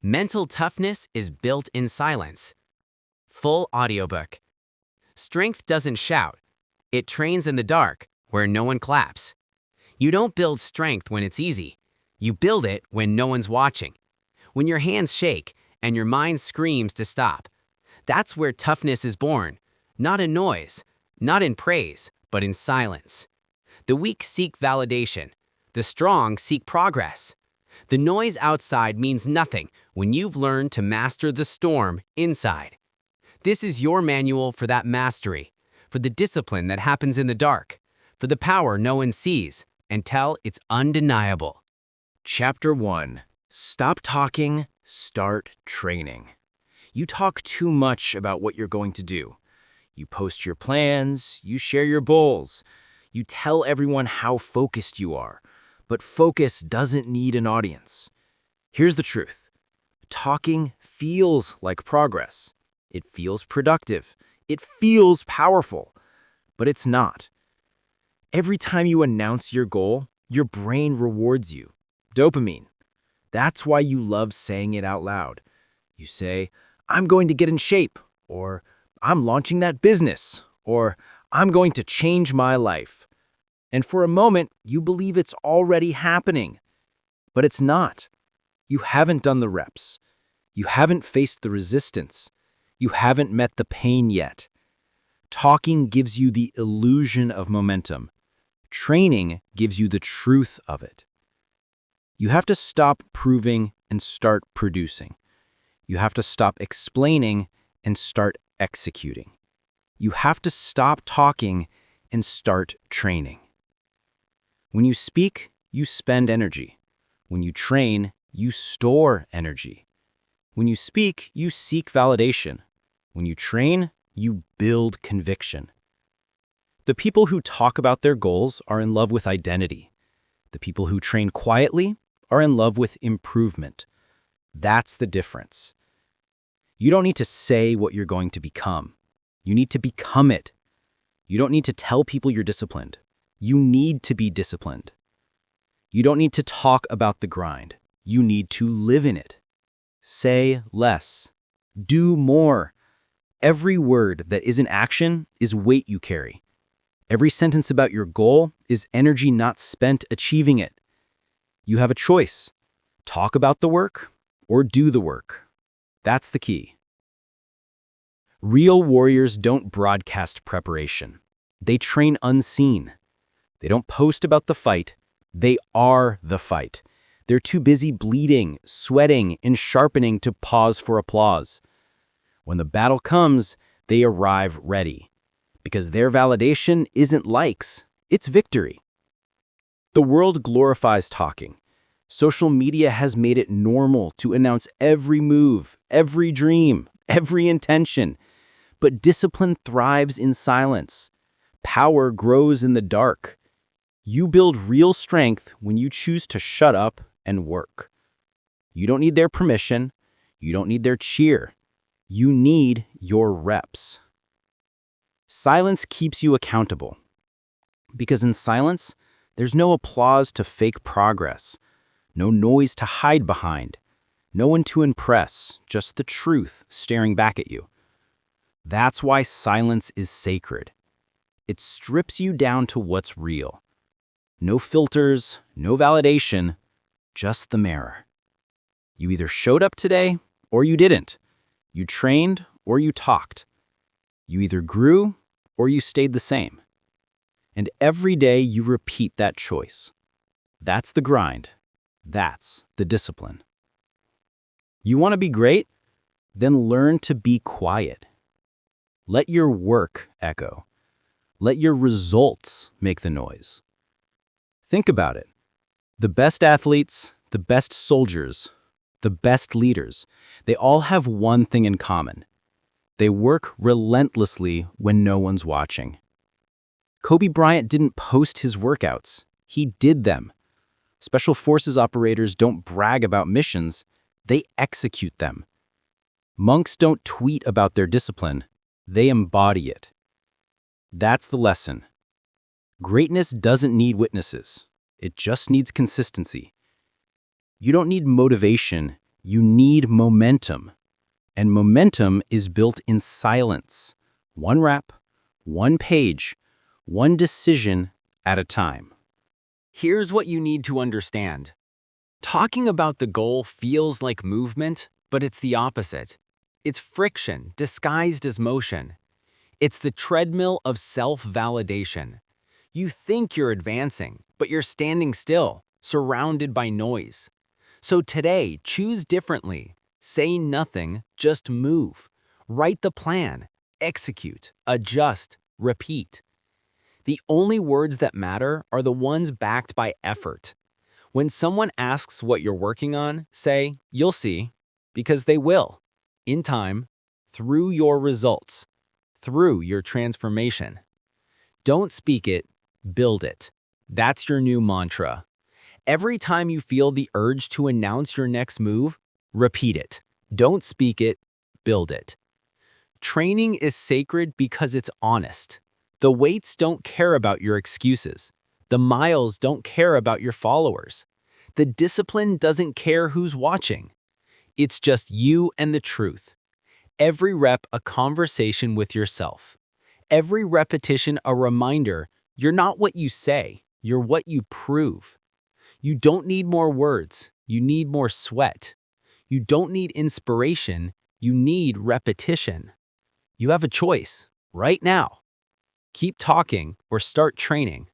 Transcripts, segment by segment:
Mental toughness is built in silence. Full audiobook. Strength doesn't shout. It trains in the dark, where no one claps. You don't build strength when it's easy. You build it when no one's watching. When your hands shake and your mind screams to stop. That's where toughness is born. Not in noise, not in praise, but in silence. The weak seek validation. The strong seek progress. The noise outside means nothing when you've learned to master the storm inside. This is your manual for that mastery, for the discipline that happens in the dark, for the power no one sees, until it's undeniable. Chapter 1. Stop talking, start training. You talk too much about what you're going to do. You post your plans, you share your goals, you tell everyone how focused you are. But focus doesn't need an audience. Here's the truth. Talking feels like progress. It feels productive. It feels powerful. But it's not. Every time you announce your goal, your brain rewards you. Dopamine. That's why you love saying it out loud. You say, I'm going to get in shape, or I'm launching that business, or I'm going to change my life. And for a moment, you believe it's already happening. But it's not. You haven't done the reps. You haven't faced the resistance. You haven't met the pain yet. Talking gives you the illusion of momentum. Training gives you the truth of it. You have to stop proving and start producing. You have to stop explaining and start executing. You have to stop talking and start training. When you speak, you spend energy. When you train, you store energy. When you speak, you seek validation. When you train, you build conviction. The people who talk about their goals are in love with identity. The people who train quietly are in love with improvement. That's the difference. You don't need to say what you're going to become. You need to become it. You don't need to tell people you're disciplined. You need to be disciplined. You don't need to talk about the grind. You need to live in it. Say less. Do more. Every word that isn't action is weight you carry. Every sentence about your goal is energy not spent achieving it. You have a choice. Talk about the work or do the work. That's the key. Real warriors don't broadcast preparation. They train unseen. They don't post about the fight. They are the fight. They're too busy bleeding, sweating, and sharpening to pause for applause. When the battle comes, they arrive ready. Because their validation isn't likes, it's victory. The world glorifies talking. Social media has made it normal to announce every move, every dream, every intention. But discipline thrives in silence. Power grows in the dark. You build real strength when you choose to shut up and work. You don't need their permission. You don't need their cheer. You need your reps. Silence keeps you accountable. Because in silence, there's no applause to fake progress, no noise to hide behind, no one to impress, just the truth staring back at you. That's why silence is sacred. It strips you down to what's real. No filters, no validation, just the mirror. You either showed up today or you didn't. You trained or you talked. You either grew or you stayed the same. And every day you repeat that choice. That's the grind. That's the discipline. You want to be great? Then learn to be quiet. Let your work echo. Let your results make the noise. Think about it. The best athletes, the best soldiers, the best leaders, they all have one thing in common. They work relentlessly when no one's watching. Kobe Bryant didn't post his workouts. He did them. Special forces operators don't brag about missions. They execute them. Monks don't tweet about their discipline. They embody it. That's the lesson. Greatness doesn't need witnesses. It just needs consistency. You don't need motivation. You need momentum. And momentum is built in silence. One rep, one page, one decision at a time. Here's what you need to understand. Talking about the goal feels like movement, but it's the opposite. It's friction disguised as motion. It's the treadmill of self-validation. You think you're advancing, but you're standing still, surrounded by noise. So today, choose differently. Say nothing, just move. Write the plan, execute, adjust, repeat. The only words that matter are the ones backed by effort. When someone asks what you're working on, say, "You'll see," because they will. In time, through your results, through your transformation. Don't speak it, build it. That's your new mantra. Every time you feel the urge to announce your next move, repeat it. Don't speak it, build it. Training is sacred because it's honest. The weights don't care about your excuses. The miles don't care about your followers. The discipline doesn't care who's watching. It's just you and the truth. Every rep a conversation with yourself. Every repetition a reminder you're not what you say, you're what you prove. You don't need more words, you need more sweat. You don't need inspiration, you need repetition. You have a choice, right now. Keep talking or start training,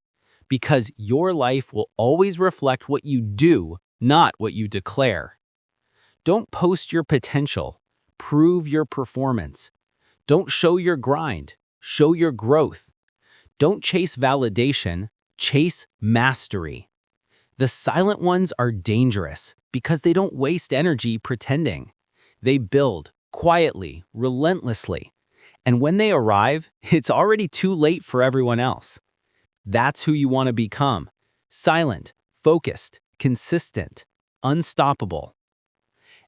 because your life will always reflect what you do, not what you declare. Don't post your potential, prove your performance. Don't show your grind, show your growth. Don't chase validation, chase mastery. The silent ones are dangerous because they don't waste energy pretending. They build quietly, relentlessly. And when they arrive, it's already too late for everyone else. That's who you want to become. Silent, focused, consistent, unstoppable.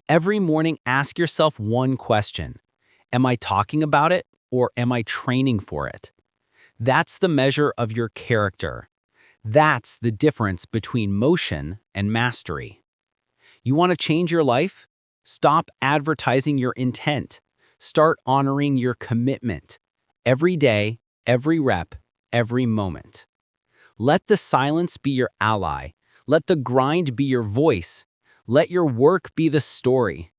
Every morning, ask yourself one question. Am I talking about it or am I training for it? That's the measure of your character. That's the difference between motion and mastery. You want to change your life? Stop advertising your intent. Start honoring your commitment. Every day, every rep, every moment. Let the silence be your ally. Let the grind be your voice. Let your work be the story.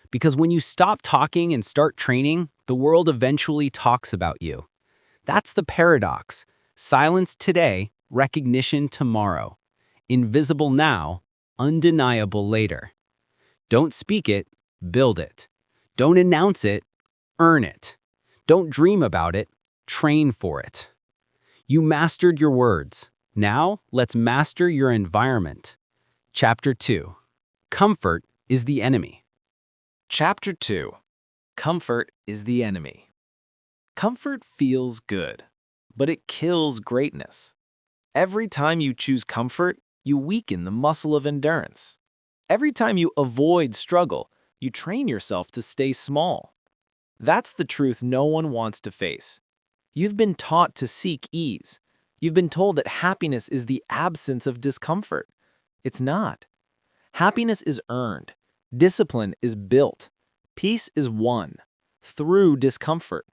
Because when you stop talking and start training, the world eventually talks about you. That's the paradox. Silence today, recognition tomorrow. Invisible now, undeniable later. Don't speak it, build it. Don't announce it, earn it. Don't dream about it, train for it. You mastered your words. Now, let's master your environment. Chapter 2. Comfort is the enemy. Chapter 2. Comfort is the enemy. Comfort feels good, but it kills greatness. Every time you choose comfort, you weaken the muscle of endurance. Every time you avoid struggle, you train yourself to stay small. That's the truth no one wants to face. You've been taught to seek ease. You've been told that happiness is the absence of discomfort. It's not. Happiness is earned. Discipline is built. Peace is won through discomfort.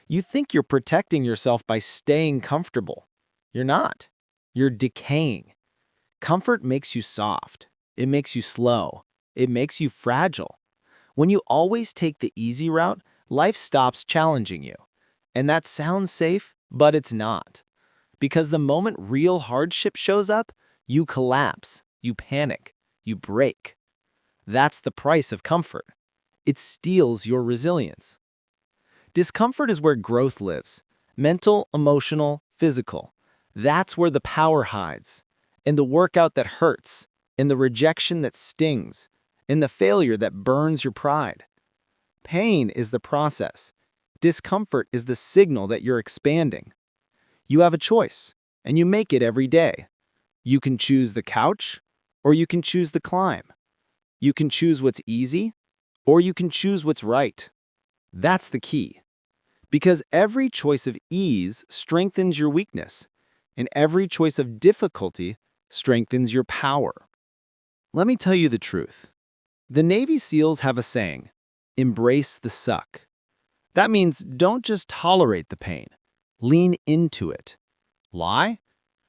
You think you're protecting yourself by staying comfortable. You're not. You're decaying. Comfort makes you soft. It makes you slow. It makes you fragile. When you always take the easy route, life stops challenging you. And that sounds safe, but it's not. Because the moment real hardship shows up, you collapse, you panic, you break. That's the price of comfort. It steals your resilience. Discomfort is where growth lives. Mental, emotional, physical. That's where the power hides. In the workout that hurts, in the rejection that stings, in the failure that burns your pride. Pain is the process. Discomfort is the signal that you're expanding. You have a choice, and you make it every day. You can choose the couch, or you can choose the climb. You can choose what's easy, or you can choose what's right. That's the key. Because every choice of ease strengthens your weakness, and every choice of difficulty strengthens your power. Let me tell you the truth. The Navy SEALs have a saying, embrace the suck. That means don't just tolerate the pain, lean into it. Why?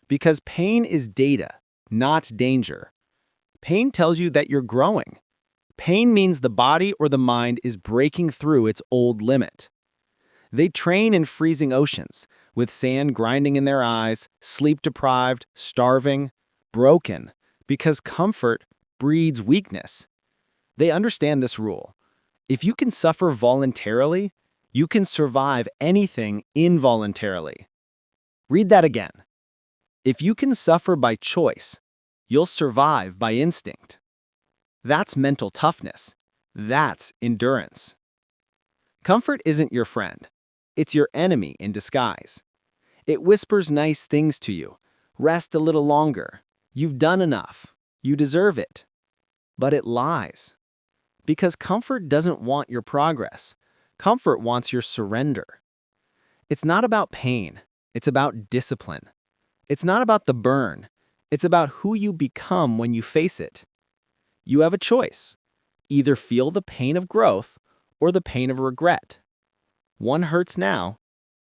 Because pain is data, not danger. Pain tells you that you're growing. Pain means the body or the mind is breaking through its old limit. They train in freezing oceans, with sand grinding in their eyes, sleep-deprived, starving, broken, because comfort breeds weakness. They understand this rule. If you can suffer voluntarily, you can survive anything involuntarily. Read that again. If you can suffer by choice, you'll survive by instinct. That's mental toughness. That's endurance. Comfort isn't your friend. It's your enemy in disguise. It whispers nice things to you. Rest a little longer. You've done enough. You deserve it. But it lies. Because comfort doesn't want your progress. Comfort wants your surrender. It's not about pain. It's about discipline. It's not about the burn. It's about who you become when you face it. You have a choice. Either feel the pain of growth or the pain of regret. One hurts now,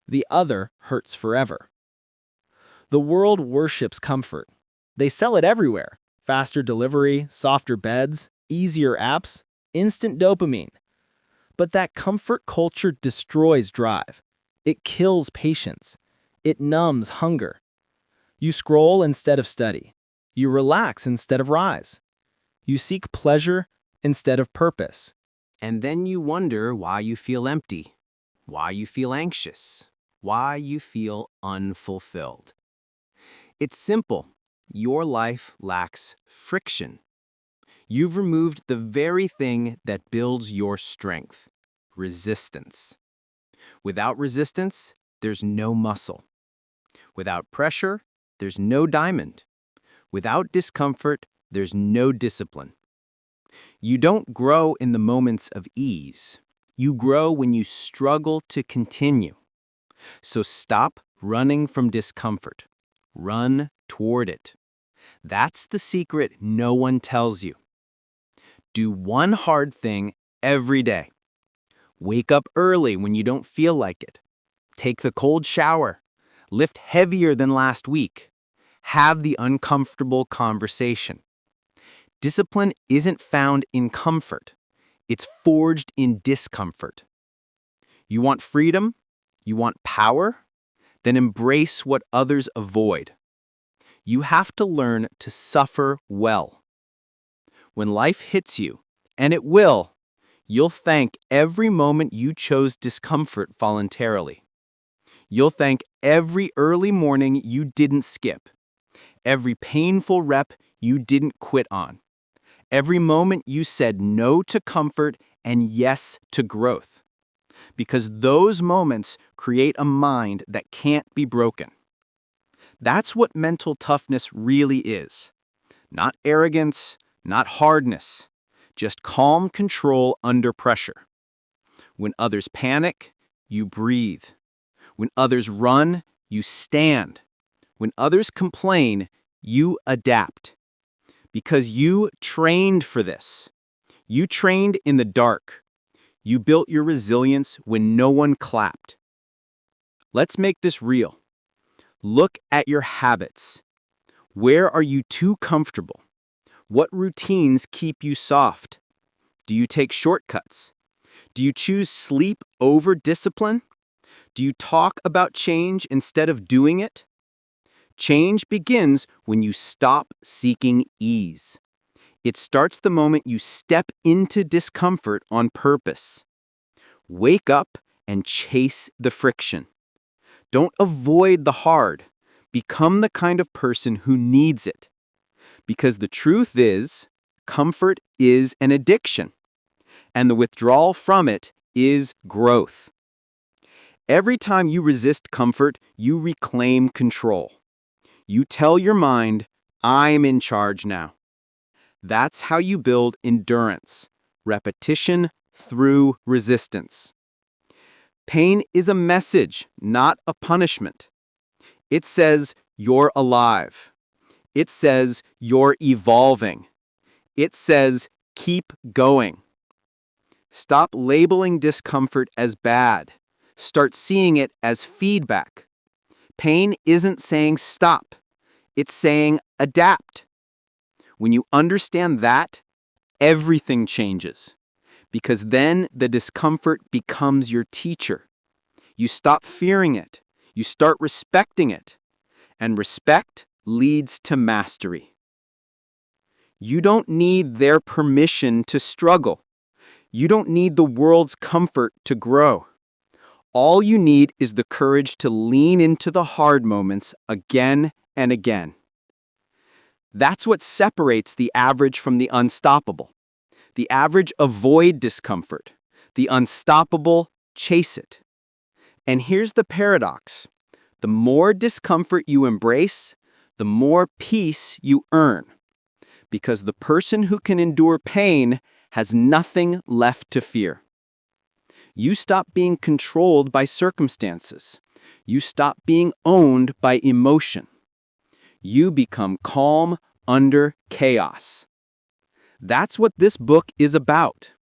the other hurts forever. The world worships comfort. They sell it everywhere. Faster delivery, softer beds, easier apps, instant dopamine. But that comfort culture destroys drive. It kills patience. It numbs hunger. You scroll instead of study. You relax instead of rise. You seek pleasure instead of purpose. And then you wonder why you feel empty, why you feel anxious, why you feel unfulfilled. It's simple. Your life lacks friction. You've removed the very thing that builds your strength, resistance. Without resistance, there's no muscle. Without pressure, there's no diamond. Without discomfort, there's no discipline. You don't grow in the moments of ease. You grow when you struggle to continue. So stop running from discomfort. Run toward it. That's the secret no one tells you. Do one hard thing every day. Wake up early when you don't feel like it. Take the cold shower. Lift heavier than last week. Have the uncomfortable conversation. Discipline isn't found in comfort. It's forged in discomfort. You want freedom? You want power? Then embrace what others avoid. You have to learn to suffer well. When life hits you, and it will, you'll thank every moment you chose discomfort voluntarily. You'll thank every early morning you didn't skip, every painful rep you didn't quit on, every moment you said no to comfort and yes to growth. Because those moments create a mind that can't be broken. That's what mental toughness really is. Not arrogance, not hardness, just calm control under pressure. When others panic, you breathe. When others run, you stand. When others complain, you adapt. Because you trained for this. You trained in the dark. You built your resilience when no one clapped. Let's make this real. Look at your habits. Where are you too comfortable? What routines keep you soft? Do you take shortcuts? Do you choose sleep over discipline? Do you talk about change instead of doing it? Change begins when you stop seeking ease. It starts the moment you step into discomfort on purpose. Wake up and chase the friction. Don't avoid the hard. Become the kind of person who needs it. Because the truth is, comfort is an addiction, and the withdrawal from it is growth. Every time you resist comfort, you reclaim control. You tell your mind, I'm in charge now. That's how you build endurance, repetition through resistance. Pain is a message, not a punishment. It says you're alive. It says you're evolving. It says Keep going. Stop labeling discomfort as bad. Start seeing it as feedback. Pain isn't saying stop. It's saying adapt. When you understand that, everything changes. Because then the discomfort becomes your teacher. You stop fearing it. You start respecting it. And respect leads to mastery. You don't need their permission to struggle. You don't need the world's comfort to grow. All you need is the courage to lean into the hard moments again and again. That's what separates the average from the unstoppable. The average avoid discomfort. The unstoppable chase it. And here's the paradox. The more discomfort you embrace, the more peace you earn. Because the person who can endure pain has nothing left to fear. You stop being controlled by circumstances. You stop being owned by emotion. You become calm under chaos. That's what this book is about.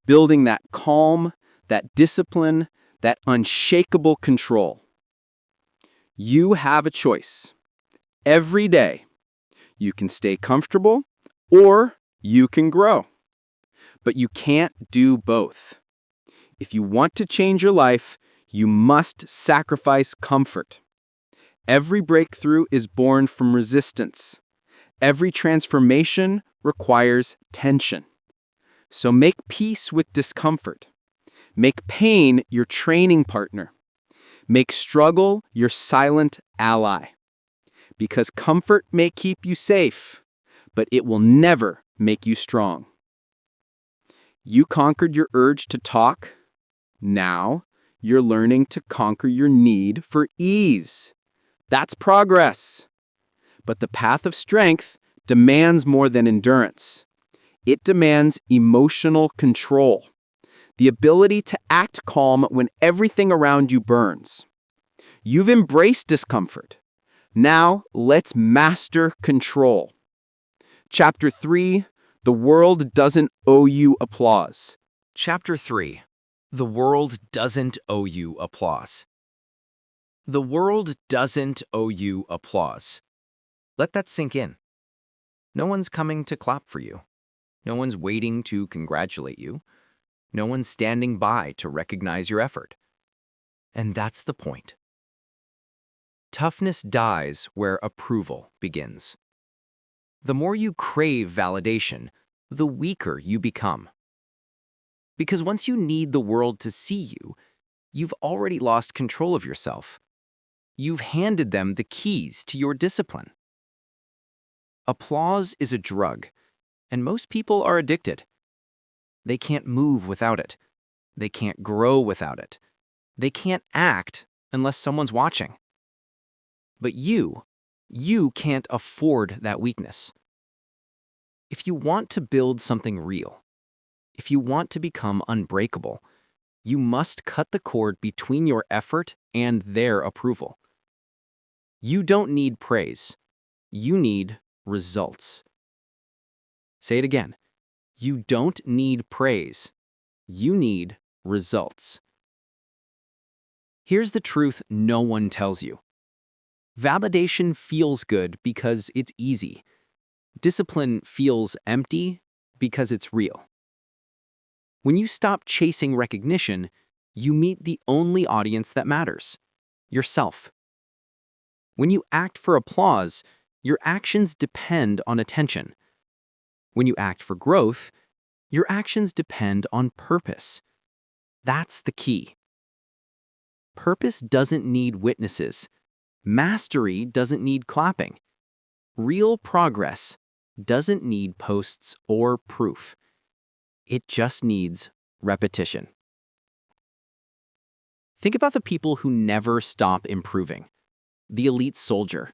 Building that calm, that discipline, that unshakable control. You have a choice. Every day, you can stay comfortable or you can grow. But you can't do both. If you want to change your life, you must sacrifice comfort. Every breakthrough is born from resistance. Every transformation requires tension. So make peace with discomfort. Make pain your training partner. Make struggle your silent ally. Because comfort may keep you safe, but it will never make you strong. You conquered your urge to talk. Now, you're learning to conquer your need for ease. That's progress. But the path of strength demands more than endurance. It demands emotional control. The ability to act calm when everything around you burns. You've embraced discomfort. Now, let's master control. Chapter 3, The World Doesn't Owe You Applause. Chapter 3. The world doesn't owe you applause. The world doesn't owe you applause. Let that sink in. No one's coming to clap for you. No one's waiting to congratulate you. No one's standing by to recognize your effort. And that's the point. Toughness dies where approval begins. The more you crave validation, the weaker you become. Because once you need the world to see you, you've already lost control of yourself. You've handed them the keys to your discipline. Applause is a drug, and most people are addicted. They can't move without it. They can't grow without it. They can't act unless someone's watching. But you can't afford that weakness. If you want to build something real, if you want to become unbreakable, you must cut the cord between your effort and their approval. You don't need praise. You need results. Say it again. You don't need praise. You need results. Here's the truth no one tells you. Validation feels good because it's easy. Discipline feels empty because it's real. When you stop chasing recognition, you meet the only audience that matters, yourself. When you act for applause, your actions depend on attention. When you act for growth, your actions depend on purpose. That's the key. Purpose doesn't need witnesses. Mastery doesn't need clapping. Real progress doesn't need posts or proof. It just needs repetition. Think about the people who never stop improving. The elite soldier,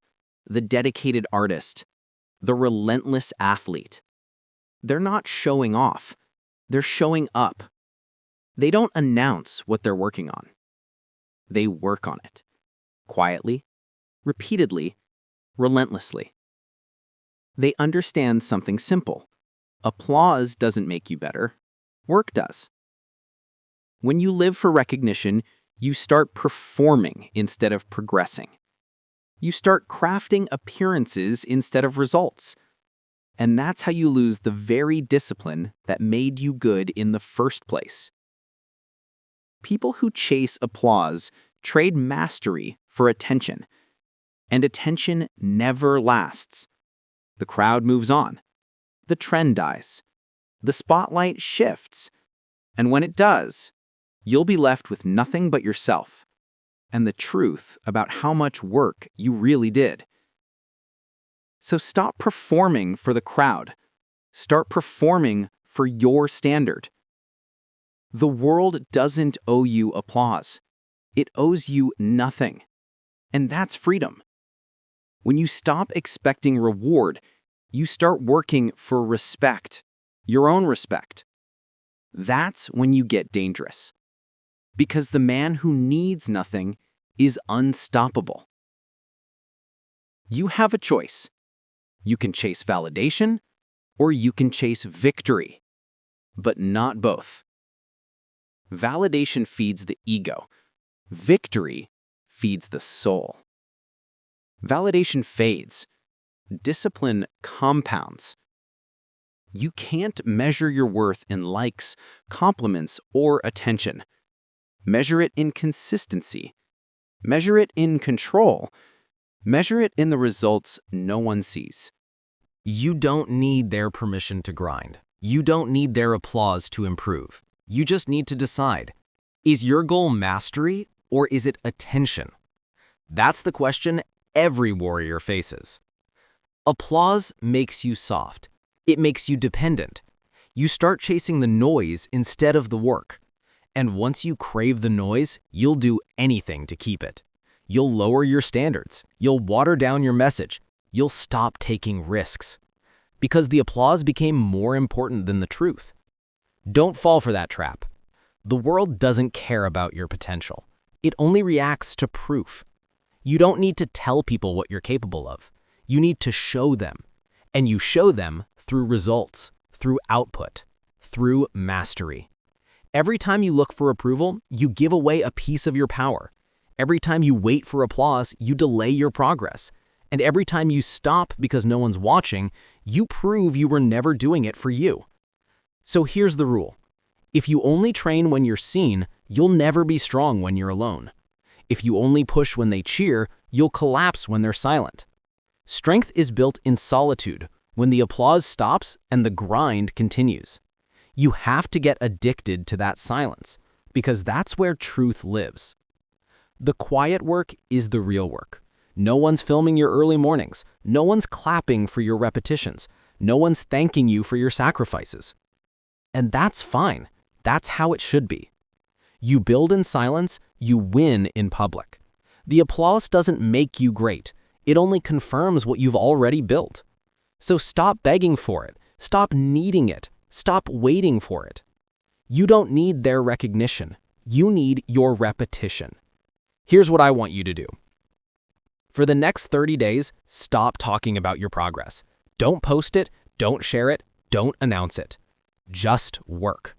the dedicated artist, the relentless athlete. They're not showing off. They're showing up. They don't announce what they're working on. They work on it. Quietly, repeatedly, relentlessly. They understand something simple. Applause doesn't make you better. Work does. When you live for recognition, you start performing instead of progressing. You start crafting appearances instead of results. And that's how you lose the very discipline that made you good in the first place. People who chase applause trade mastery for attention. And attention never lasts. The crowd moves on. The trend dies. The spotlight shifts. And when it does, you'll be left with nothing but yourself and the truth about how much work you really did. So stop performing for the crowd. Start performing for your standard. The world doesn't owe you applause. It owes you nothing. And that's freedom. When you stop expecting reward, you start working for respect, your own respect. That's when you get dangerous. Because the man who needs nothing is unstoppable. You have a choice. You can chase validation, or you can chase victory, but not both. Validation feeds the ego. Victory feeds the soul. Validation fades. Discipline compounds. You can't measure your worth in likes, compliments, or attention. Measure it in consistency. Measure it in control. Measure it in the results no one sees. You don't need their permission to grind. You don't need their applause to improve. You just need to decide, is your goal mastery or is it attention? That's the question every warrior faces. Applause makes you soft. It makes you dependent. You start chasing the noise instead of the work. And once you crave the noise, you'll do anything to keep it. You'll lower your standards. You'll water down your message. You'll stop taking risks. Because the applause became more important than the truth. Don't fall for that trap. The world doesn't care about your potential. It only reacts to proof. You don't need to tell people what you're capable of. You need to show them. And you show them through results, through output, through mastery. Every time you look for approval, you give away a piece of your power. Every time you wait for applause, you delay your progress. And every time you stop because no one's watching, you prove you were never doing it for you. So here's the rule. If you only train when you're seen, you'll never be strong when you're alone. If you only push when they cheer, you'll collapse when they're silent. Strength is built in solitude, when the applause stops and the grind continues. You have to get addicted to that silence, because that's where truth lives. The quiet work is the real work. No one's filming your early mornings. No one's clapping for your repetitions. No one's thanking you for your sacrifices. And that's fine. That's how it should be. You build in silence, you win in public. The applause doesn't make you great. It only confirms what you've already built. So stop begging for it. Stop needing it. Stop waiting for it. You don't need their recognition. You need your repetition. Here's what I want you to do. For the next 30 days, stop talking about your progress. Don't post it, don't share it, don't announce it. Just work.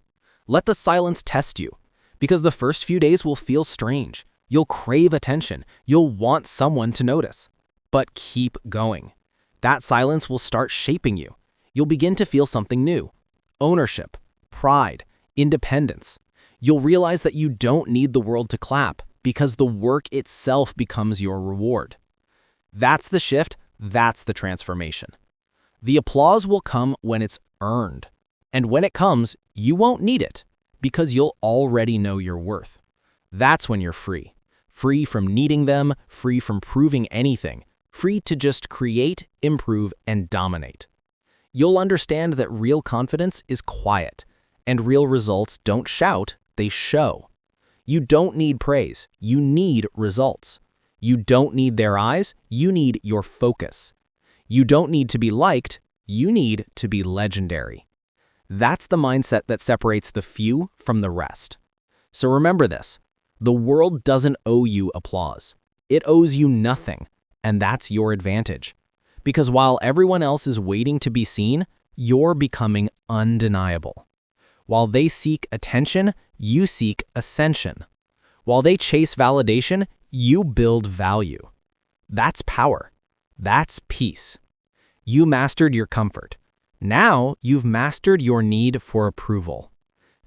Let the silence test you, because the first few days will feel strange. You'll crave attention. You'll want someone to notice. But keep going. That silence will start shaping you. You'll begin to feel something new. Ownership, pride, independence. You'll realize that you don't need the world to clap because the work itself becomes your reward. That's the shift. That's the transformation. The applause will come when it's earned. And when it comes, you won't need it because you'll already know your worth. That's when you're free. Free from needing them, free from proving anything, free to just create, improve, and dominate. You'll understand that real confidence is quiet, and real results don't shout, they show. You don't need praise, you need results. You don't need their eyes, you need your focus. You don't need to be liked, you need to be legendary. That's the mindset that separates the few from the rest. So remember this, the world doesn't owe you applause. It owes you nothing, and that's your advantage. Because while everyone else is waiting to be seen, you're becoming undeniable. While they seek attention, you seek ascension. While they chase validation, you build value. That's power. That's peace. You mastered your comfort. Now you've mastered your need for approval.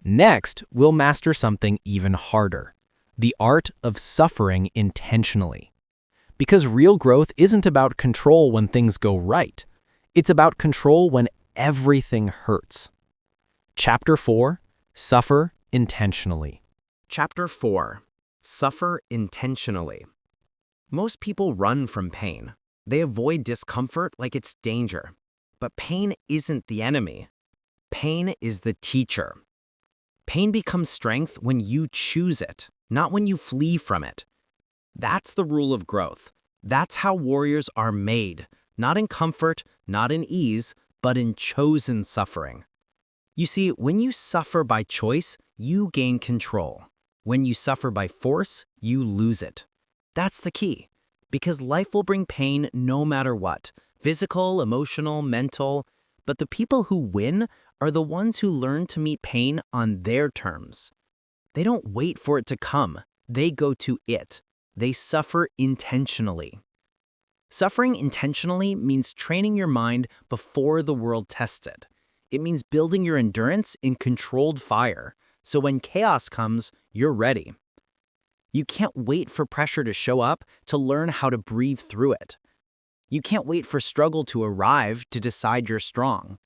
Next, we'll master something even harder: the art of suffering intentionally. Because real growth isn't about control when things go right. It's about control when everything hurts. Chapter 4: Suffer Intentionally. Chapter 4: Suffer Intentionally. Most people run from pain. They avoid discomfort like it's danger. But pain isn't the enemy. Pain is the teacher. Pain becomes strength when you choose it, not when you flee from it. That's the rule of growth. That's how warriors are made, not in comfort, not in ease, but in chosen suffering. You see, when you suffer by choice, you gain control. When you suffer by force, you lose it. That's the key, because life will bring pain no matter what, physical, emotional, mental, but the people who win are the ones who learn to meet pain on their terms. They don't wait for it to come, they go to it. They suffer intentionally. Suffering intentionally means training your mind before the world tests it. It means building your endurance in controlled fire, so when chaos comes, you're ready. You can't wait for pressure to show up to learn how to breathe through it. You can't wait for struggle to arrive to decide you're strong.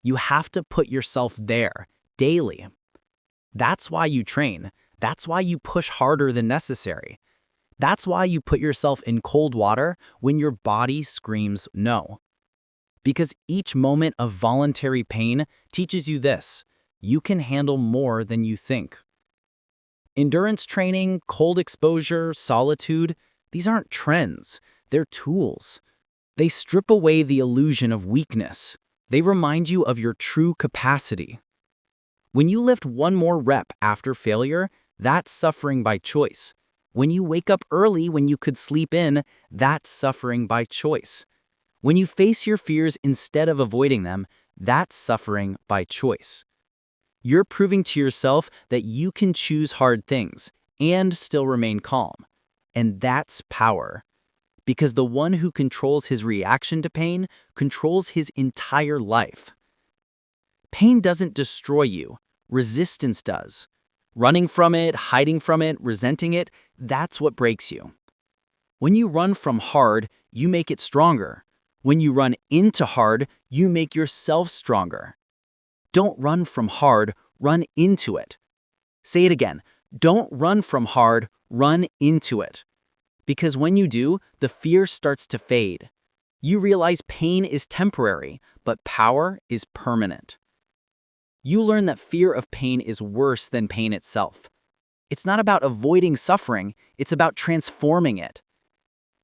You have to put yourself there, daily. That's why you train. That's why you push harder than necessary. That's why you put yourself in cold water when your body screams no. Because each moment of voluntary pain teaches you this: you can handle more than you think. Endurance training, cold exposure, solitude, these aren't trends, they're tools. They strip away the illusion of weakness. They remind you of your true capacity. When you lift one more rep after failure, that's suffering by choice. When you wake up early when you could sleep in, that's suffering by choice. When you face your fears instead of avoiding them, that's suffering by choice. You're proving to yourself that you can choose hard things and still remain calm. And that's power. Because the one who controls his reaction to pain controls his entire life. Pain doesn't destroy you. Resistance does. Running from it, hiding from it, resenting it, that's what breaks you. When you run from hard, you make it stronger. When you run into hard, you make yourself stronger. Don't run from hard, run into it. Say it again. Don't run from hard, run into it. Because when you do, the fear starts to fade. You realize pain is temporary, but power is permanent. You learn that fear of pain is worse than pain itself. It's not about avoiding suffering, it's about transforming it.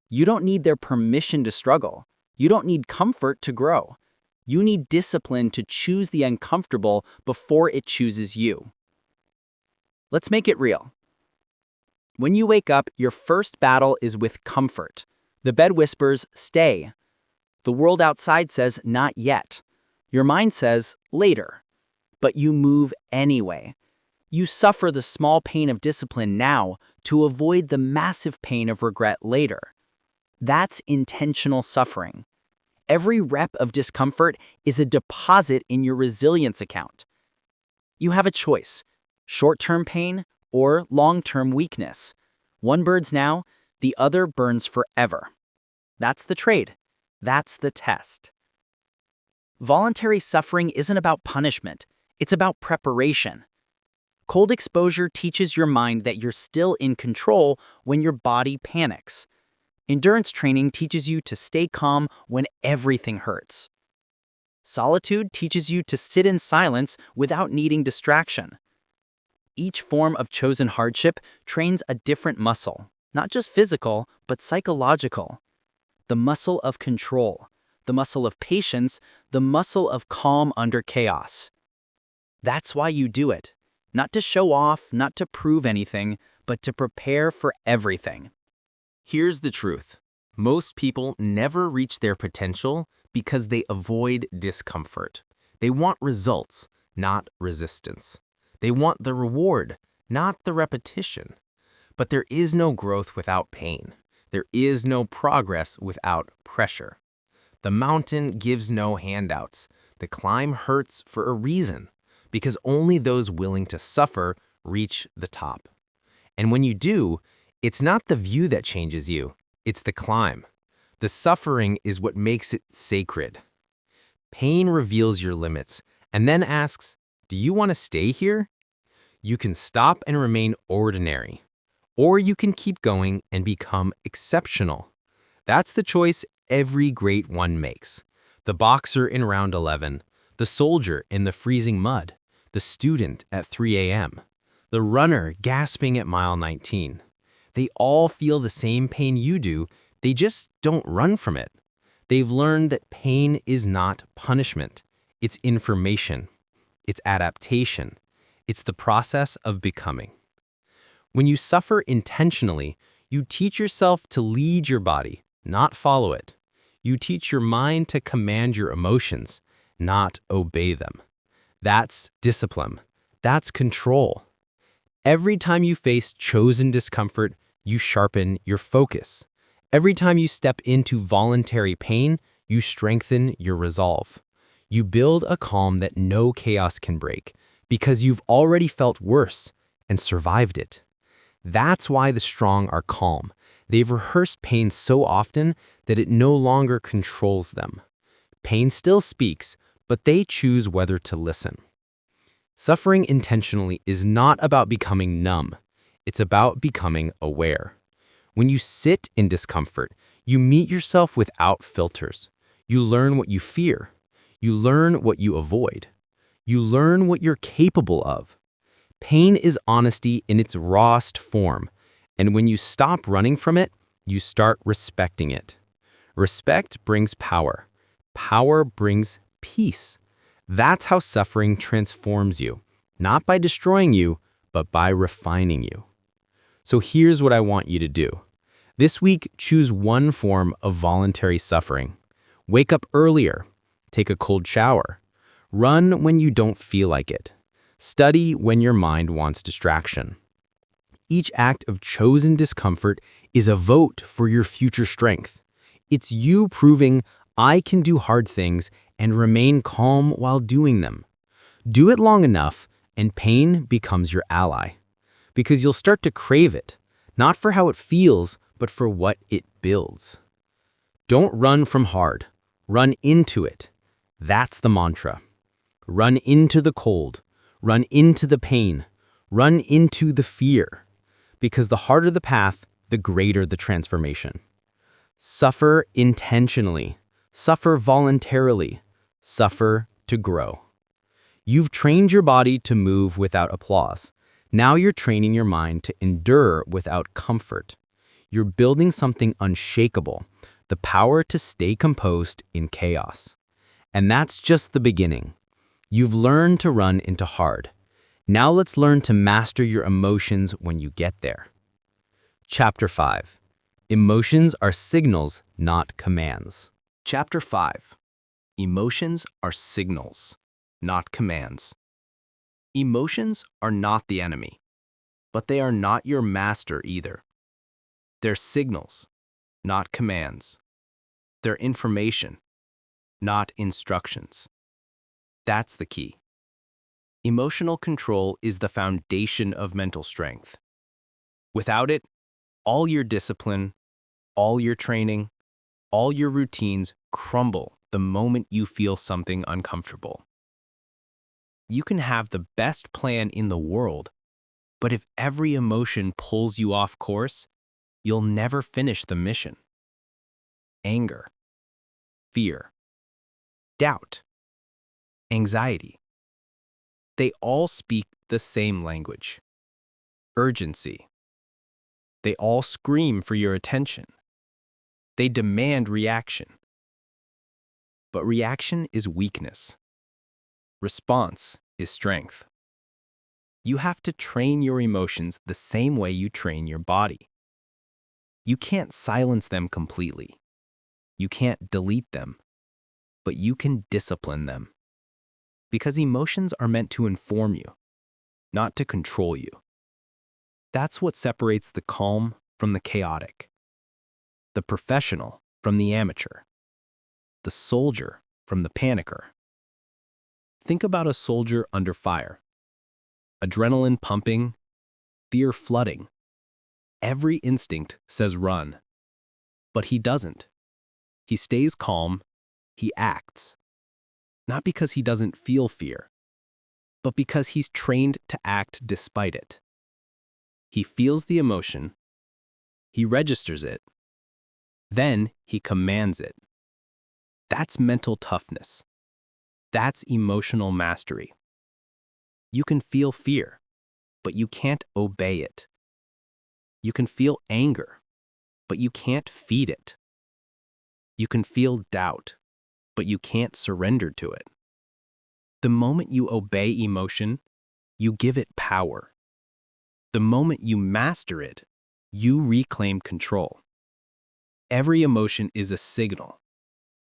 You don't need their permission to struggle. You don't need comfort to grow. You need discipline to choose the uncomfortable before it chooses you. Let's make it real. When you wake up, your first battle is with comfort. The bed whispers, stay. The world outside says, not yet. Your mind says, later. But you move anyway. You suffer the small pain of discipline now to avoid the massive pain of regret later. That's intentional suffering. Every rep of discomfort is a deposit in your resilience account. You have a choice: short-term pain or long-term weakness. One burns now, the other burns forever. That's the trade. That's the test. Voluntary suffering isn't about punishment. It's about preparation. Cold exposure teaches your mind that you're still in control when your body panics. Endurance training teaches you to stay calm when everything hurts. Solitude teaches you to sit in silence without needing distraction. Each form of chosen hardship trains a different muscle, not just physical, but psychological. The muscle of control, the muscle of patience, the muscle of calm under chaos. That's why you do it. Not to show off, not to prove anything, but to prepare for everything. Here's the truth. Most people never reach their potential because they avoid discomfort. They want results, not resistance. They want the reward, not the repetition. But there is no growth without pain. There is no progress without pressure. The mountain gives no handouts. The climb hurts for a reason, because only those willing to suffer reach the top. And when you do, it's not the view that changes you, it's the climb. The suffering is what makes it sacred. Pain reveals your limits and then asks, do you want to stay here? You can stop and remain ordinary, or you can keep going and become exceptional. That's the choice every great one makes. The boxer in round 11, the soldier in the freezing mud, the student at 3 a.m., the runner gasping at mile 19. They all feel the same pain you do, they just don't run from it. They've learned that pain is not punishment. It's information. It's adaptation. It's the process of becoming. When you suffer intentionally, you teach yourself to lead your body, not follow it. You teach your mind to command your emotions, not obey them. That's discipline. That's control. Every time you face chosen discomfort, you sharpen your focus. Every time you step into voluntary pain, you strengthen your resolve. You build a calm that no chaos can break, because you've already felt worse and survived it. That's why the strong are calm. They've rehearsed pain so often that it no longer controls them. Pain still speaks, but they choose whether to listen. Suffering intentionally is not about becoming numb. It's about becoming aware. When you sit in discomfort, you meet yourself without filters. You learn what you fear. You learn what you avoid. You learn what you're capable of. Pain is honesty in its rawest form, and when you stop running from it, you start respecting it. Respect brings power. Power brings peace. That's how suffering transforms you, not by destroying you, but by refining you. So here's what I want you to do. This week, choose one form of voluntary suffering. Wake up earlier. Take a cold shower. Run when you don't feel like it. Study when your mind wants distraction. Each act of chosen discomfort is a vote for your future strength. It's you proving, I can do hard things and remain calm while doing them. Do it long enough, and pain becomes your ally. Because you'll start to crave it, not for how it feels, but for what it builds. Don't run from hard. Run into it. That's the mantra. Run into the cold. Run into the pain. Run into the fear. Because the harder the path, the greater the transformation. Suffer intentionally. Suffer voluntarily. Suffer to grow. You've trained your body to move without applause. Now you're training your mind to endure without comfort. You're building something unshakable, the power to stay composed in chaos. And that's just the beginning. You've learned to run into hard. Now let's learn to master your emotions when you get there. Chapter 5. Emotions are signals, not commands. Chapter 5. Emotions are signals, not commands. Emotions are not the enemy, but they are not your master either. They're signals, not commands. They're information, not instructions. That's the key. Emotional control is the foundation of mental strength. Without it, all your discipline, all your training, all your routines crumble the moment you feel something uncomfortable. You can have the best plan in the world, but if every emotion pulls you off course, you'll never finish the mission. Anger, fear, doubt, anxiety. They all speak the same language. Urgency. They all scream for your attention. They demand reaction. But reaction is weakness. Response is strength. You have to train your emotions the same way you train your body. You can't silence them completely. You can't delete them, but you can discipline them. Because emotions are meant to inform you, not to control you. That's what separates the calm from the chaotic, the professional from the amateur, the soldier from the panicker. Think about a soldier under fire. Adrenaline pumping, fear flooding. Every instinct says run. But he doesn't. He stays calm, he acts. Not because he doesn't feel fear, but because he's trained to act despite it. He feels the emotion, he registers it, then he commands it. That's mental toughness. That's emotional mastery. You can feel fear, but you can't obey it. You can feel anger, but you can't feed it. You can feel doubt, but you can't surrender to it. The moment you obey emotion, you give it power. The moment you master it, you reclaim control. Every emotion is a signal,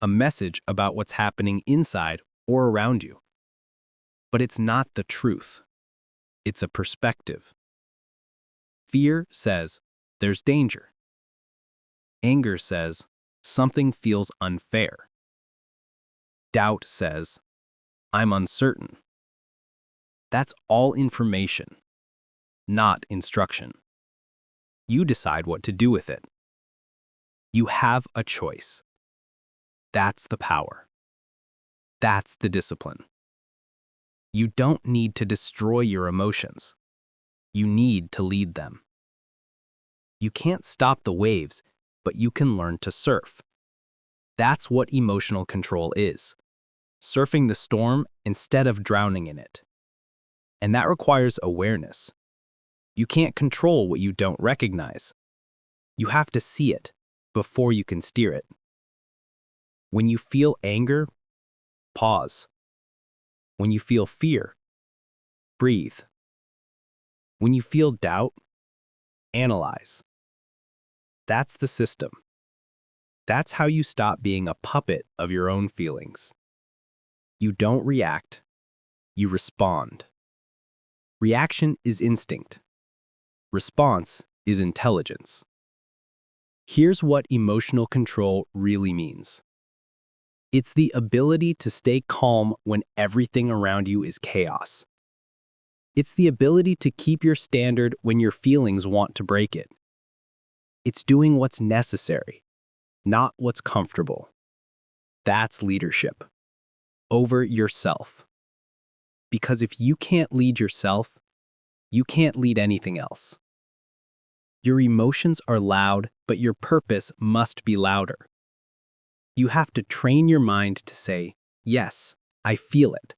a message about what's happening inside or around you. But it's not the truth. It's a perspective. Fear says, there's danger. Anger says, something feels unfair. Doubt says, I'm uncertain. That's all information, not instruction. You decide what to do with it. You have a choice. That's the power. That's the discipline. You don't need to destroy your emotions. You need to lead them. You can't stop the waves, but you can learn to surf. That's what emotional control is. Surfing the storm instead of drowning in it. And that requires awareness. You can't control what you don't recognize. You have to see it before you can steer it. When you feel anger, pause. When you feel fear, breathe. When you feel doubt, analyze. That's the system. That's how you stop being a puppet of your own feelings. You don't react, you respond. Reaction is instinct. Response is intelligence. Here's what emotional control really means. It's the ability to stay calm when everything around you is chaos. It's the ability to keep your standard when your feelings want to break it. It's doing what's necessary, not what's comfortable. That's leadership. Over yourself. Because if you can't lead yourself, you can't lead anything else. Your emotions are loud, but your purpose must be louder. You have to train your mind to say, yes, I feel it,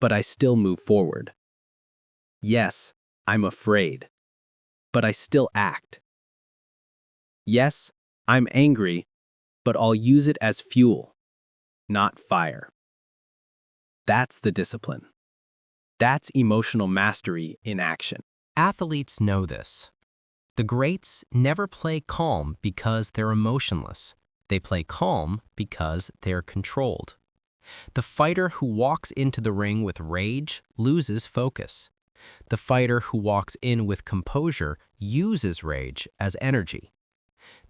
but I still move forward. Yes, I'm afraid, but I still act. Yes, I'm angry, but I'll use it as fuel, not fire. That's the discipline. That's emotional mastery in action. Athletes know this. The greats never play calm because they're emotionless. They play calm because they're controlled. The fighter who walks into the ring with rage loses focus. The fighter who walks in with composure uses rage as energy.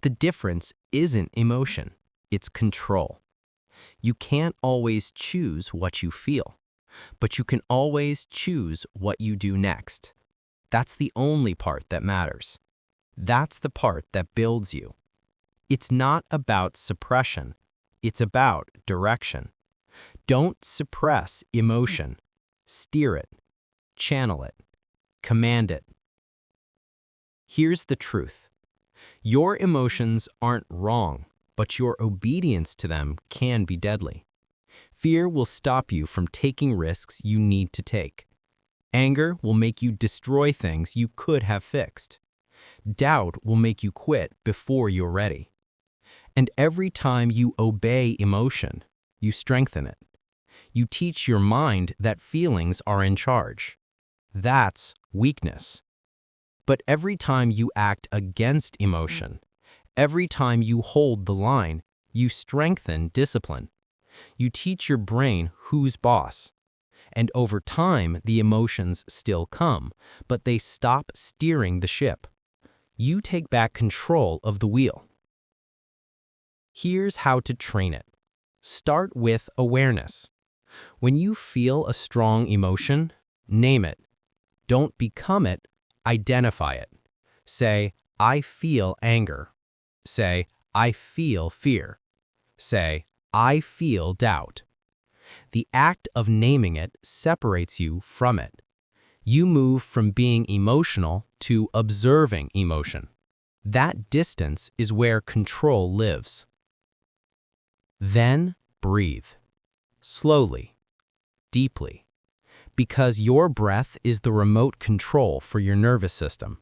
The difference isn't emotion, it's control. You can't always choose what you feel, but you can always choose what you do next. That's the only part that matters. That's the part that builds you. It's not about suppression. It's about direction. Don't suppress emotion. Steer it. Channel it. Command it. Here's the truth. Your emotions aren't wrong, but your obedience to them can be deadly. Fear will stop you from taking risks you need to take. Anger will make you destroy things you could have fixed. Doubt will make you quit before you're ready. And every time you obey emotion, you strengthen it. You teach your mind that feelings are in charge. That's weakness. But every time you act against emotion, every time you hold the line, you strengthen discipline. You teach your brain who's boss. And over time, the emotions still come, but they stop steering the ship. You take back control of the wheel. Here's how to train it. Start with awareness. When you feel a strong emotion, name it. Don't become it, identify it. Say, I feel anger. Say, I feel fear. Say, I feel doubt. The act of naming it separates you from it. You move from being emotional to observing emotion. That distance is where control lives. Then breathe. Slowly, deeply. Because your breath is the remote control for your nervous system.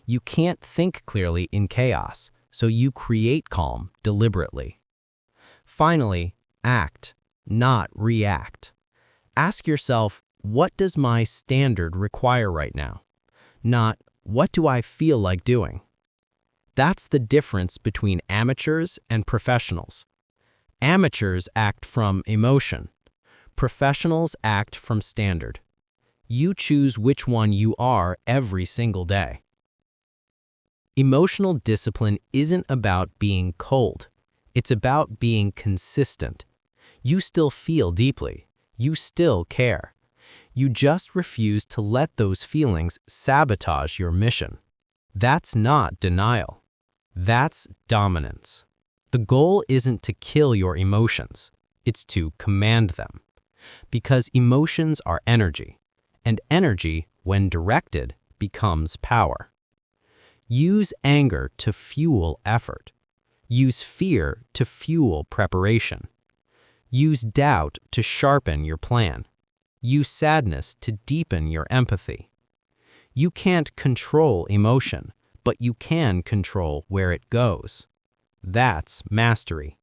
You can't think clearly in chaos, so you create calm deliberately. Finally, act, not react. Ask yourself, what does my standard require right now? Not, what do I feel like doing? That's the difference between amateurs and professionals. Amateurs act from emotion. Professionals act from standard. You choose which one you are every single day. Emotional discipline isn't about being cold. It's about being consistent. You still feel deeply. You still care. You just refuse to let those feelings sabotage your mission. That's not denial. That's dominance. The goal isn't to kill your emotions. It's to command them. Because emotions are energy, and energy, when directed, becomes power. Use anger to fuel effort. Use fear to fuel preparation. Use doubt to sharpen your plan. Use sadness to deepen your empathy. You can't control emotion, but you can control where it goes. That's mastery.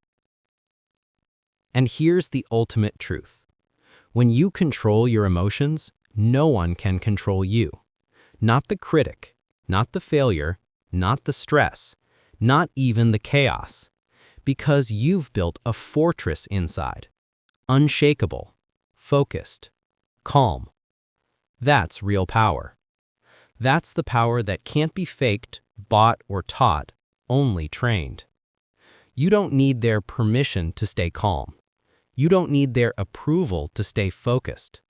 And here's the ultimate truth. When you control your emotions, no one can control you. Not the critic, not the failure, not the stress, not even the chaos. Because you've built a fortress inside. Unshakable, focused, calm. That's real power. That's the power that can't be faked, bought, or taught, only trained. You don't need their permission to stay calm. You don't need their approval to stay focused.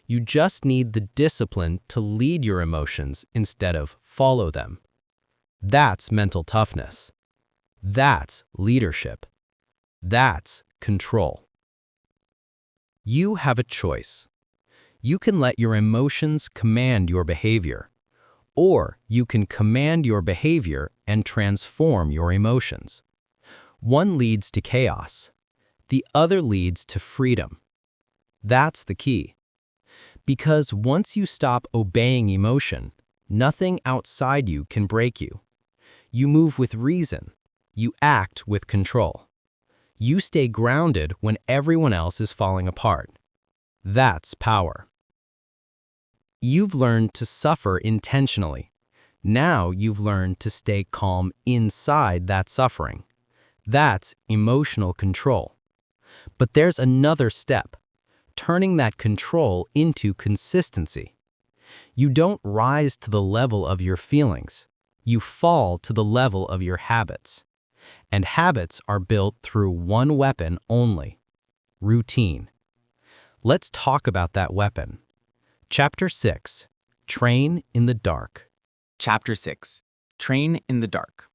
You just need the discipline to lead your emotions instead of follow them. That's mental toughness. That's leadership. That's control. You have a choice. You can let your emotions command your behavior, or you can command your behavior and transform your emotions. One leads to chaos. The other leads to freedom. That's the key. Because once you stop obeying emotion, nothing outside you can break you. You move with reason. You act with control. You stay grounded when everyone else is falling apart. That's power. You've learned to suffer intentionally. Now you've learned to stay calm inside that suffering. That's emotional control. But there's another step, turning that control into consistency. You don't rise to the level of your feelings. You fall to the level of your habits. And habits are built through one weapon only: routine. Let's talk about that weapon. Chapter 6, Train in the Dark. Chapter 6, Train in the Dark.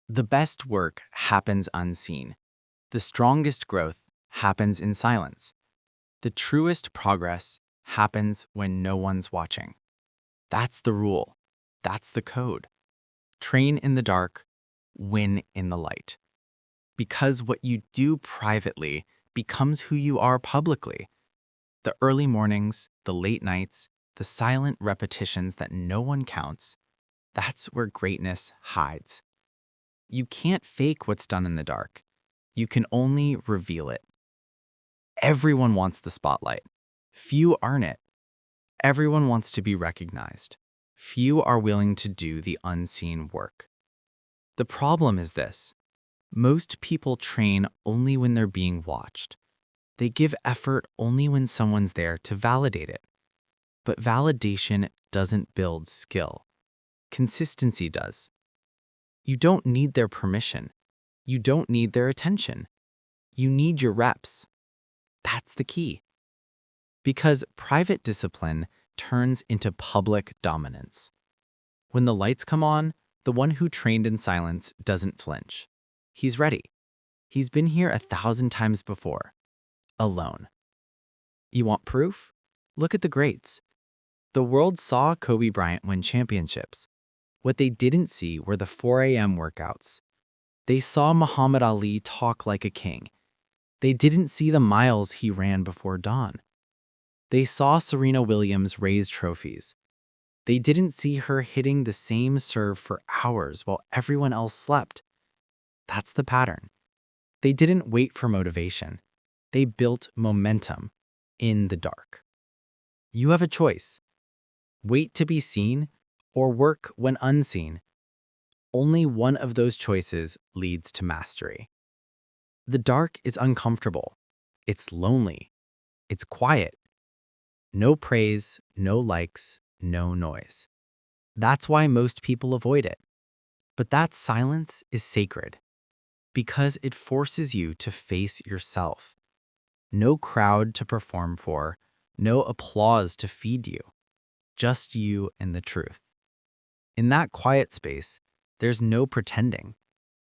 The best work happens unseen. The strongest growth happens in silence. The truest progress happens when no one's watching. That's the rule. That's the code. Train in the dark, win in the light. Because what you do privately becomes who you are publicly. The early mornings, the late nights, the silent repetitions that no one counts, that's where greatness hides. You can't fake what's done in the dark. You can only reveal it. Everyone wants the spotlight. Few earn it. Everyone wants to be recognized. Few are willing to do the unseen work. The problem is this: most people train only when they're being watched. They give effort only when someone's there to validate it. But validation doesn't build skill. Consistency does. You don't need their permission. You don't need their attention. You need your reps. That's the key. Because private discipline turns into public dominance. When the lights come on, the one who trained in silence doesn't flinch. He's ready. He's been here 1,000 times before. Alone. You want proof? Look at the greats. The world saw Kobe Bryant win championships. What they didn't see were the 4 a.m. workouts. They saw Muhammad Ali talk like a king. They didn't see the miles he ran before dawn. They saw Serena Williams raise trophies. They didn't see her hitting the same serve for hours while everyone else slept. That's the pattern. They didn't wait for motivation. They built momentum in the dark. You have a choice. Wait to be seen or work when unseen. Only one of those choices leads to mastery. The dark is uncomfortable. It's lonely. It's quiet. No praise, no likes, no noise. That's why most people avoid it. But that silence is sacred because it forces you to face yourself. No crowd to perform for, no applause to feed you, just you and the truth. In that quiet space, there's no pretending.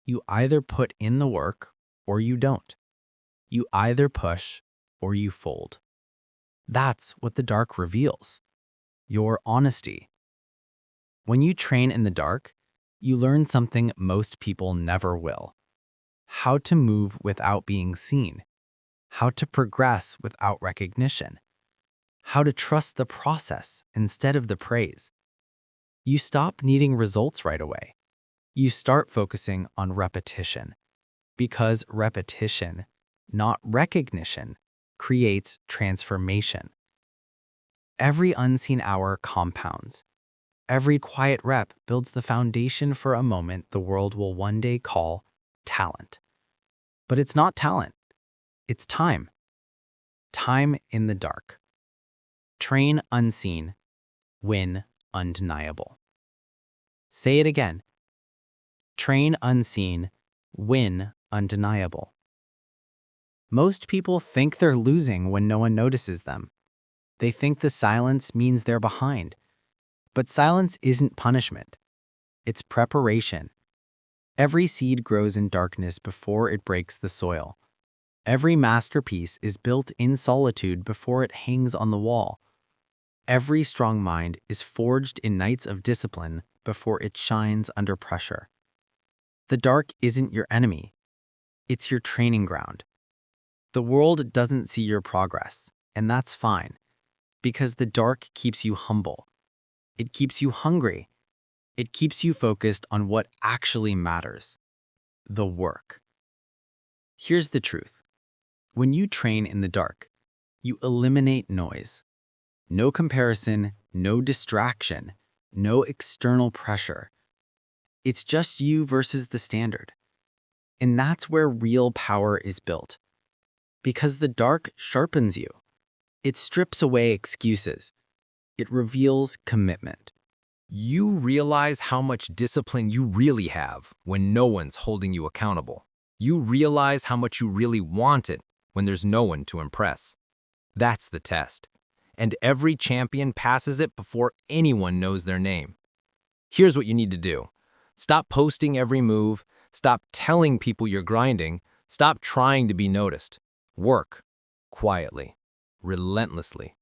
You either put in the work or you don't. You either push or you fold. That's what the dark reveals. Your honesty. When you train in the dark, you learn something most people never will. How to move without being seen. How to progress without recognition. How to trust the process instead of the praise. You stop needing results right away. You start focusing on repetition. Because repetition, not recognition, creates transformation. Every unseen hour compounds. Every quiet rep builds the foundation for a moment the world will one day call talent. But it's not talent. It's time. Time in the dark. Train unseen. Win undeniable. Say it again. Train unseen. Win undeniable. Most people think they're losing when no one notices them. They think the silence means they're behind. But silence isn't punishment. It's preparation. Every seed grows in darkness before it breaks the soil. Every masterpiece is built in solitude before it hangs on the wall. Every strong mind is forged in nights of discipline before it shines under pressure. The dark isn't your enemy. It's your training ground. The world doesn't see your progress, and that's fine, because the dark keeps you humble. It keeps you hungry. It keeps you focused on what actually matters, the work. Here's the truth. When you train in the dark, you eliminate noise. No comparison, no distraction, no external pressure. It's just you versus the standard. And that's where real power is built. Because the dark sharpens you. It strips away excuses. It reveals commitment. You realize how much discipline you really have when no one's holding you accountable. You realize how much you really want it when there's no one to impress. That's the test. And every champion passes it before anyone knows their name. Here's what you need to do. Stop posting every move. Stop telling people you're grinding. Stop trying to be noticed. Work quietly, relentlessly.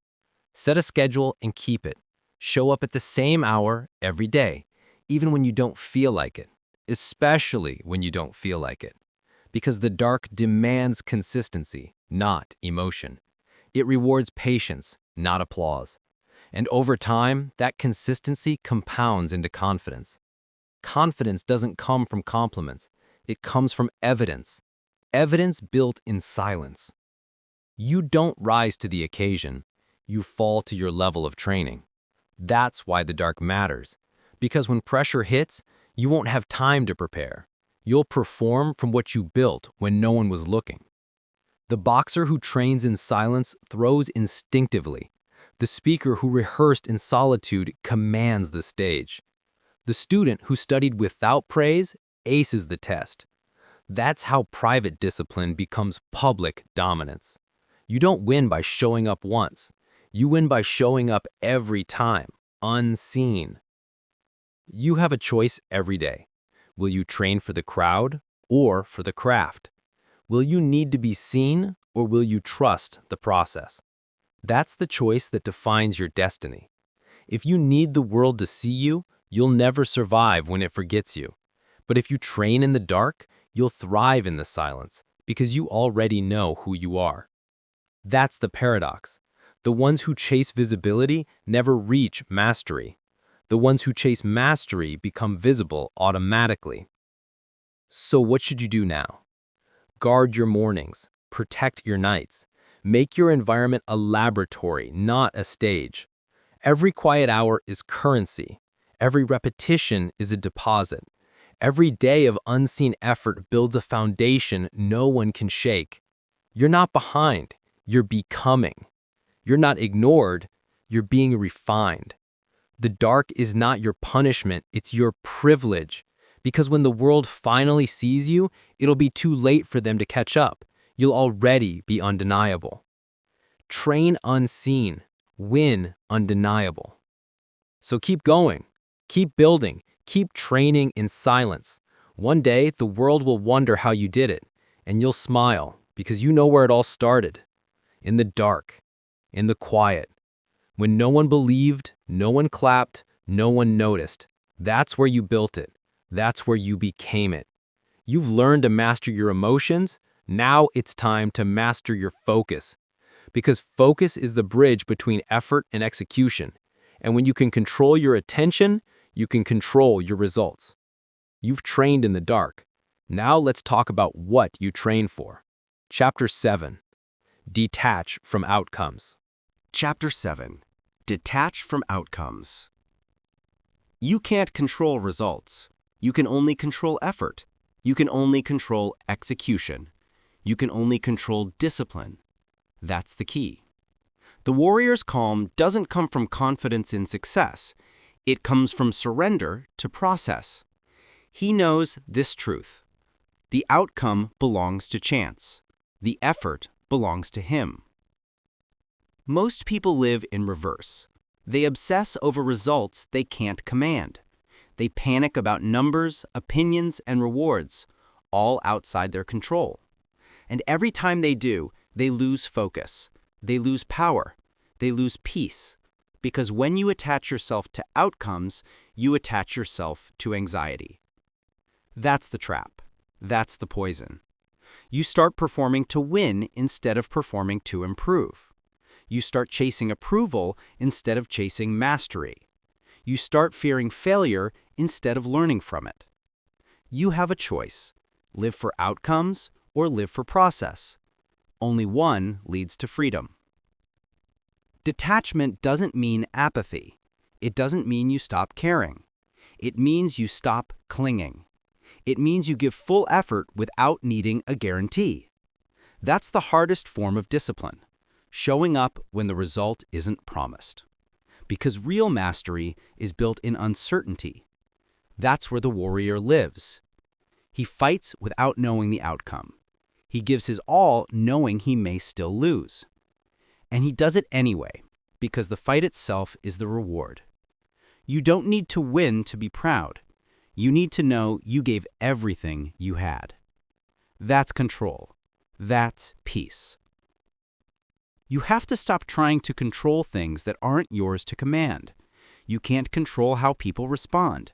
Set a schedule and keep it. Show up at the same hour every day, even when you don't feel like it, especially when you don't feel like it. Because the dark demands consistency, not emotion. It rewards patience, not applause. And over time, that consistency compounds into confidence. Confidence doesn't come from compliments. It comes from evidence. Evidence built in silence. You don't rise to the occasion. You fall to your level of training. That's why the dark matters. Because when pressure hits, you won't have time to prepare. You'll perform from what you built when no one was looking. The boxer who trains in silence throws instinctively. The speaker who rehearsed in solitude commands the stage. The student who studied without praise aces the test. That's how private discipline becomes public dominance. You don't win by showing up once. You win by showing up every time, unseen. You have a choice every day. Will you train for the crowd or for the craft? Will you need to be seen or will you trust the process? That's the choice that defines your destiny. If you need the world to see you, you'll never survive when it forgets you. But if you train in the dark, you'll thrive in the silence because you already know who you are. That's the paradox. The ones who chase visibility never reach mastery. The ones who chase mastery become visible automatically. So what should you do now? Guard your mornings, protect your nights. Make your environment a laboratory, not a stage. Every quiet hour is currency. Every repetition is a deposit. Every day of unseen effort builds a foundation no one can shake. You're not behind, you're becoming. You're not ignored, you're being refined. The dark is not your punishment, it's your privilege. Because when the world finally sees you, it'll be too late for them to catch up. You'll already be undeniable. Train unseen, win undeniable. So keep going, keep building, keep training in silence. One day, the world will wonder how you did it, and you'll smile because you know where it all started. In the dark, in the quiet. When no one believed, no one clapped, no one noticed. That's where you built it. That's where you became it. You've learned to master your emotions. Now it's time to master your focus. Because focus is the bridge between effort and execution. And when you can control your attention, you can control your results. You've trained in the dark. Now let's talk about what you train for. Chapter 7. Detach from outcomes. Chapter 7. Detach from outcomes. You can't control results. You can only control effort. You can only control execution. You can only control discipline. That's the key. The warrior's calm doesn't come from confidence in success. It comes from surrender to process. He knows this truth. The outcome belongs to chance. The effort belongs to him. Most people live in reverse. They obsess over results they can't command. They panic about numbers, opinions, and rewards, all outside their control. And every time they do, they lose focus. They lose power. They lose peace. Because when you attach yourself to outcomes, you attach yourself to anxiety. That's the trap. That's the poison. You start performing to win instead of performing to improve. You start chasing approval instead of chasing mastery. You start fearing failure instead of learning from it. You have a choice: live for outcomes or live for process. Only one leads to freedom. Detachment doesn't mean apathy. It doesn't mean you stop caring. It means you stop clinging. It means you give full effort without needing a guarantee. That's the hardest form of discipline, showing up when the result isn't promised. Because real mastery is built in uncertainty. That's where the warrior lives. He fights without knowing the outcome. He gives his all knowing he may still lose. And he does it anyway, because the fight itself is the reward. You don't need to win to be proud. You need to know you gave everything you had. That's control. That's peace. You have to stop trying to control things that aren't yours to command. You can't control how people respond.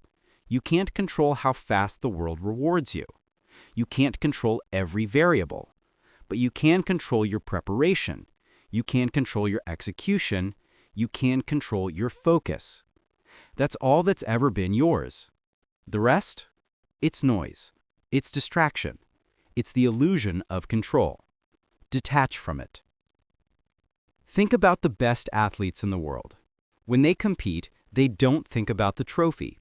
You can't control how fast the world rewards you. You can't control every variable. But you can control your preparation. You can control your execution. You can control your focus. That's all that's ever been yours. The rest? It's noise. It's distraction. It's the illusion of control. Detach from it. Think about the best athletes in the world. When they compete, they don't think about the trophy.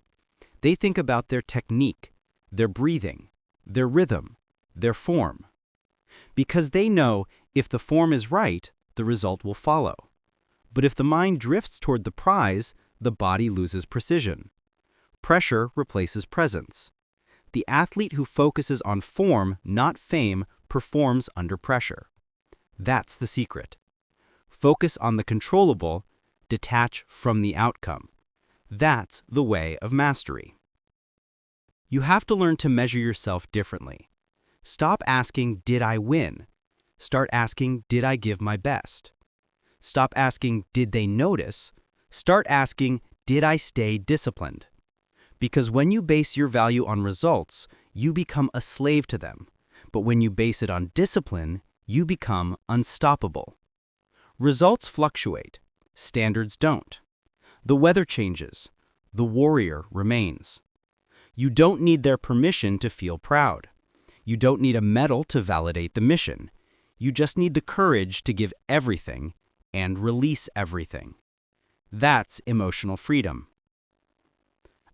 They think about their technique, their breathing, their rhythm, their form. Because they know If the form is right, the result will follow. But if the mind drifts toward the prize, the body loses precision. Pressure replaces presence. The athlete who focuses on form, not fame, performs under pressure. That's the secret. Focus on the controllable, detach from the outcome. That's the way of mastery. You have to learn to measure yourself differently. Stop asking, "Did I win?" Start asking, "Did I give my best?" Stop asking, "Did they notice?" Start asking, "Did I stay disciplined?" Because when you base your value on results, you become a slave to them. But when you base it on discipline, you become unstoppable. Results fluctuate. Standards don't. The weather changes. The warrior remains. You don't need their permission to feel proud. You don't need a medal to validate the mission. You just need the courage to give everything and release everything. That's emotional freedom.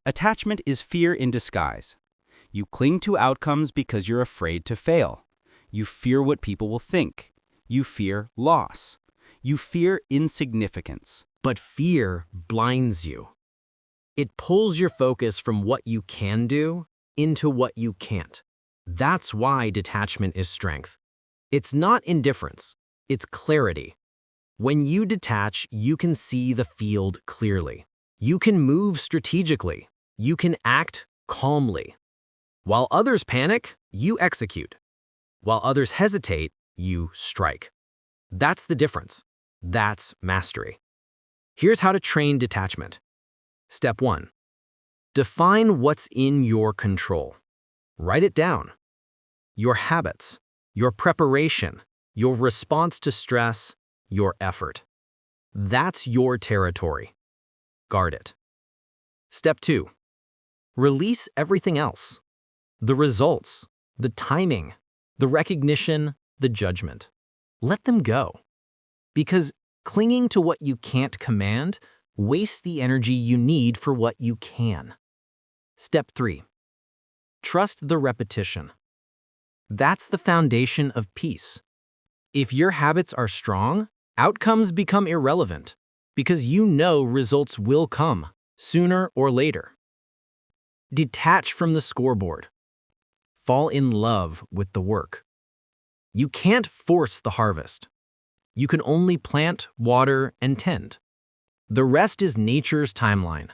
Attachment is fear in disguise. You cling to outcomes because you're afraid to fail. You fear what people will think. You fear loss. You fear insignificance. But fear blinds you. It pulls your focus from what you can do into what you can't. That's why detachment is strength. It's not indifference, it's clarity. When you detach, you can see the field clearly. You can move strategically. You can act calmly. While others panic, you execute. While others hesitate, you strike. That's the difference. That's mastery. Here's how to train detachment. Step 1. Define what's in your control. Write it down. Your habits, your preparation, your response to stress, your effort. That's your territory. Guard it. Step 2. Release everything else. The results, the timing, the recognition, the judgment. Let them go. Because clinging to what you can't command wastes the energy you need for what you can. Step 3. Trust the repetition. That's the foundation of peace. If your habits are strong, outcomes become irrelevant because you know results will come sooner or later. Detach from the scoreboard. Fall in love with the work. You can't force the harvest. You can only plant, water, and tend. The rest is nature's timeline.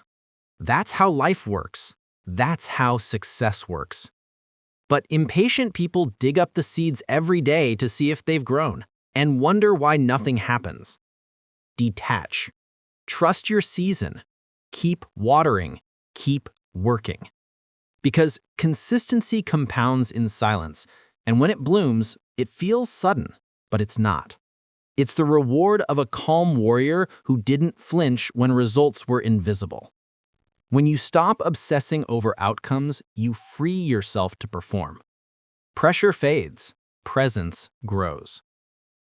That's how life works. That's how success works. But impatient people dig up the seeds every day to see if they've grown and wonder why nothing happens. Detach. Trust your season. Keep watering. Keep working. Because consistency compounds in silence, and when it blooms, it feels sudden, but it's not. It's the reward of a calm warrior who didn't flinch when results were invisible. When you stop obsessing over outcomes, you free yourself to perform. Pressure fades, presence grows.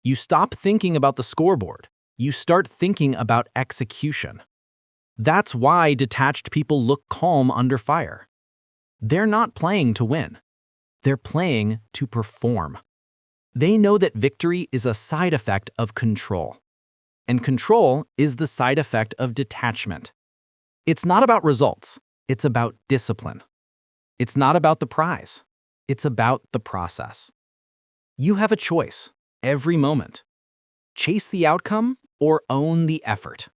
You stop thinking about the scoreboard. You start thinking about execution. That's why detached people look calm under fire. They're not playing to win. They're playing to perform. They know that victory is a side effect of control. And control is the side effect of detachment. It's not about results. It's about discipline. It's not about the prize. It's about the process. You have a choice every moment. Chase the outcome or own the effort.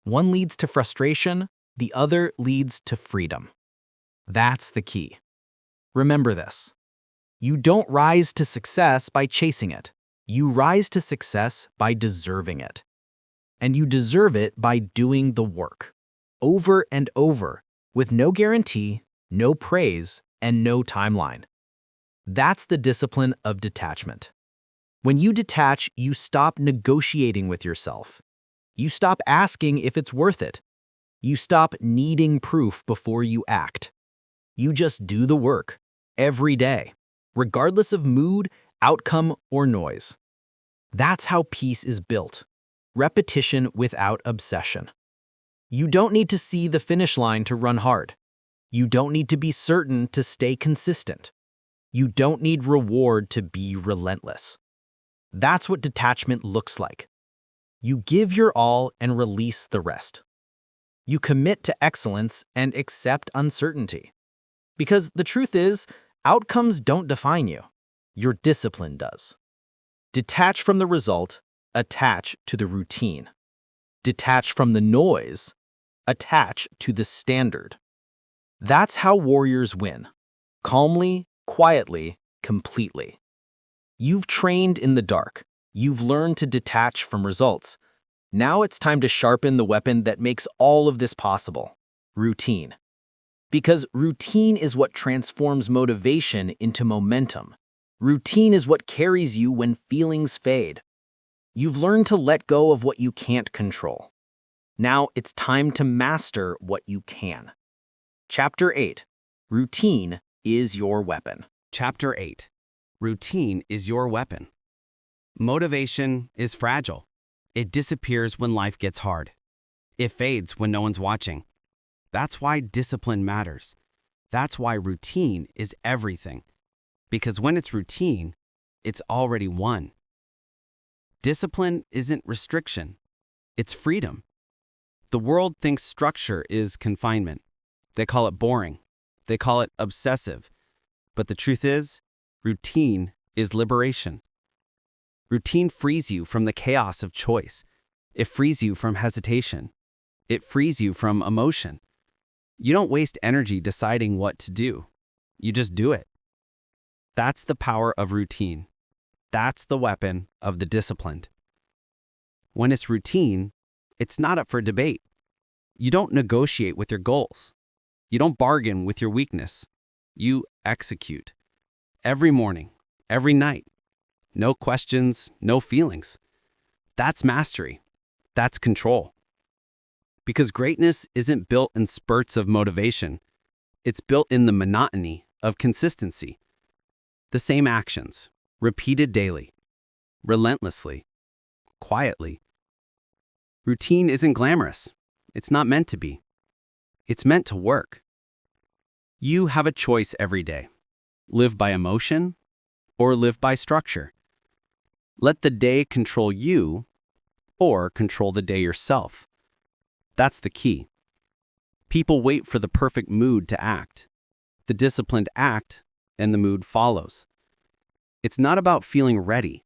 One leads to frustration, the other leads to freedom. That's the key. Remember this. You don't rise to success by chasing it. You rise to success by deserving it. And you deserve it by doing the work. Over and over, with no guarantee, no praise, and no timeline. That's the discipline of detachment. When you detach, you stop negotiating with yourself. You stop asking if it's worth it. You stop needing proof before you act. You just do the work, every day, regardless of mood, outcome, or noise. That's how peace is built. Repetition without obsession. You don't need to see the finish line to run hard. You don't need to be certain to stay consistent. You don't need reward to be relentless. That's what detachment looks like. You give your all and release the rest. You commit to excellence and accept uncertainty. Because the truth is, outcomes don't define you. Your discipline does. Detach from the result, attach to the routine. Detach from the noise, attach to the standard. That's how warriors win. Calmly, quietly, completely. You've trained in the dark. You've learned to detach from results. Now it's time to sharpen the weapon that makes all of this possible: routine. Because routine is what transforms motivation into momentum. Routine is what carries you when feelings fade. You've learned to let go of what you can't control. Now it's time to master what you can. Chapter 8. Routine is your weapon. Chapter 8. Routine is your weapon. Motivation is fragile. It disappears when life gets hard. It fades when no one's watching. That's why discipline matters. That's why routine is everything. Because when it's routine, it's already won. Discipline isn't restriction. It's freedom. The world thinks structure is confinement. They call it boring. They call it obsessive. But the truth is, routine is liberation. Routine frees you from the chaos of choice. It frees you from hesitation. It frees you from emotion. You don't waste energy deciding what to do. You just do it. That's the power of routine. That's the weapon of the disciplined. When it's routine, it's not up for debate. You don't negotiate with your goals. You don't bargain with your weakness. You execute. Every morning, every night. No questions, no feelings. That's mastery. That's control. Because greatness isn't built in spurts of motivation. It's built in the monotony of consistency. The same actions, repeated daily, relentlessly, quietly. Routine isn't glamorous. It's not meant to be. It's meant to work. You have a choice every day. Live by emotion or live by structure. Let the day control you or control the day yourself. That's the key. People wait for the perfect mood to act. The disciplined act and the mood follows. It's not about feeling ready.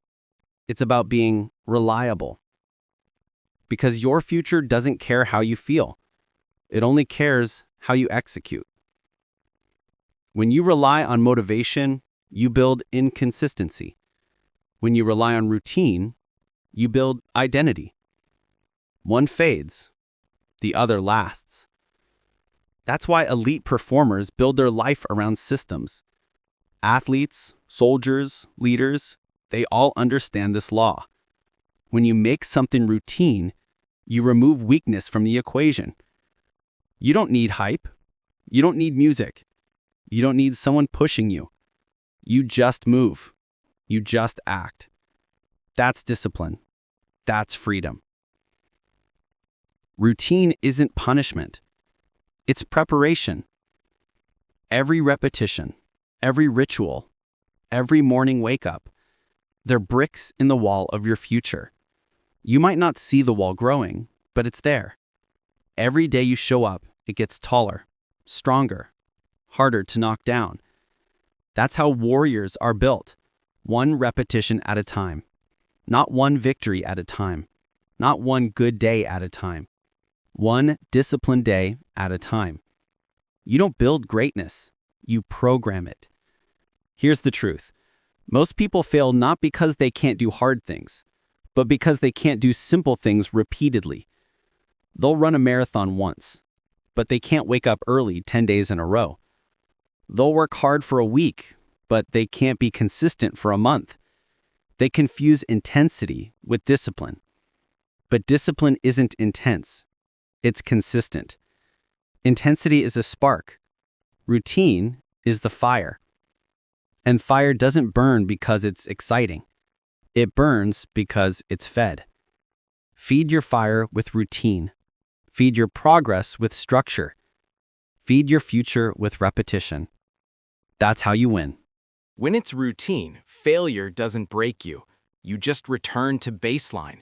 It's about being reliable. Because your future doesn't care how you feel. It only cares how you execute. When you rely on motivation, you build inconsistency. When you rely on routine, you build identity. One fades, the other lasts. That's why elite performers build their life around systems. Athletes, soldiers, leaders, they all understand this law. When you make something routine, you remove weakness from the equation. You don't need hype. You don't need music. You don't need someone pushing you. You just move. You just act. That's discipline. That's freedom. Routine isn't punishment. It's preparation. Every repetition, every ritual, every morning wake-up, they're bricks in the wall of your future. You might not see the wall growing, but it's there. Every day you show up, it gets taller, stronger, harder to knock down. That's how warriors are built, one repetition at a time. Not one victory at a time. Not one good day at a time. One disciplined day at a time. You don't build greatness, you program it. Here's the truth. Most people fail not because they can't do hard things, but because they can't do simple things repeatedly. They'll run a marathon once, but they can't wake up early 10 days in a row. They'll work hard for a week, but they can't be consistent for a month. They confuse intensity with discipline. But discipline isn't intense. It's consistent. Intensity is a spark. Routine is the fire. And fire doesn't burn because it's exciting. It burns because it's fed. Feed your fire with routine. Feed your progress with structure. Feed your future with repetition. That's how you win. When it's routine, failure doesn't break you. You just return to baseline.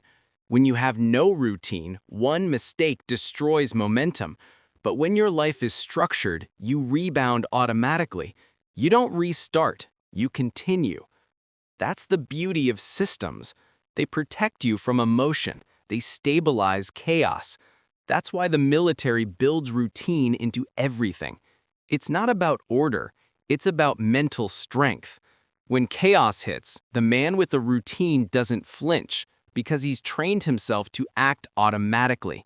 When you have no routine, one mistake destroys momentum. But when your life is structured, you rebound automatically. You don't restart, you continue. That's the beauty of systems. They protect you from emotion. They stabilize chaos. That's why the military builds routine into everything. It's not about order, it's about mental strength. When chaos hits, the man with a routine doesn't flinch because he's trained himself to act automatically.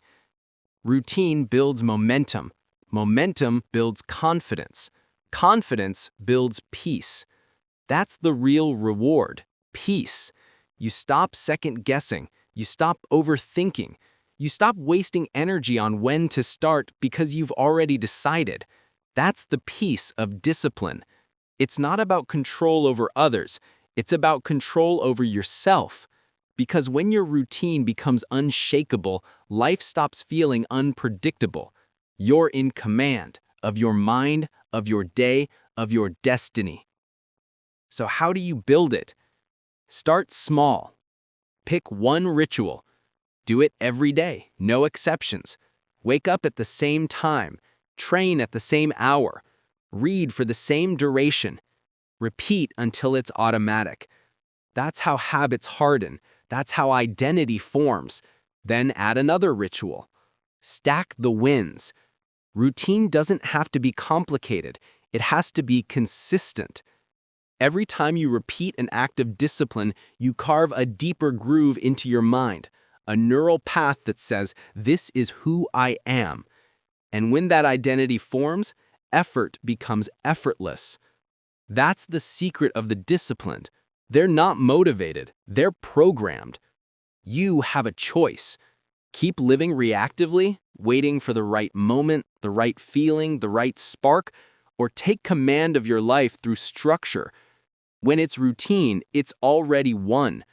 Routine builds momentum. Momentum builds confidence. Confidence builds peace. That's the real reward, peace. You stop second-guessing. You stop overthinking. You stop wasting energy on when to start because you've already decided. That's the peace of discipline. It's not about control over others. It's about control over yourself. Because when your routine becomes unshakable, life stops feeling unpredictable. You're in command of your mind, of your day, of your destiny. So how do you build it? Start small. Pick one ritual. Do it every day, no exceptions. Wake up at the same time. Train at the same hour. Read for the same duration. Repeat until it's automatic. That's how habits harden. That's how identity forms. Then add another ritual. Stack the wins. Routine doesn't have to be complicated. It has to be consistent. Every time you repeat an act of discipline, you carve a deeper groove into your mind, a neural path that says, "This is who I am." And when that identity forms, effort becomes effortless. That's the secret of the disciplined. They're not motivated, they're programmed. You have a choice. Keep living reactively, waiting for the right moment, the right feeling, the right spark, or take command of your life through structure. When it's routine, it's already won.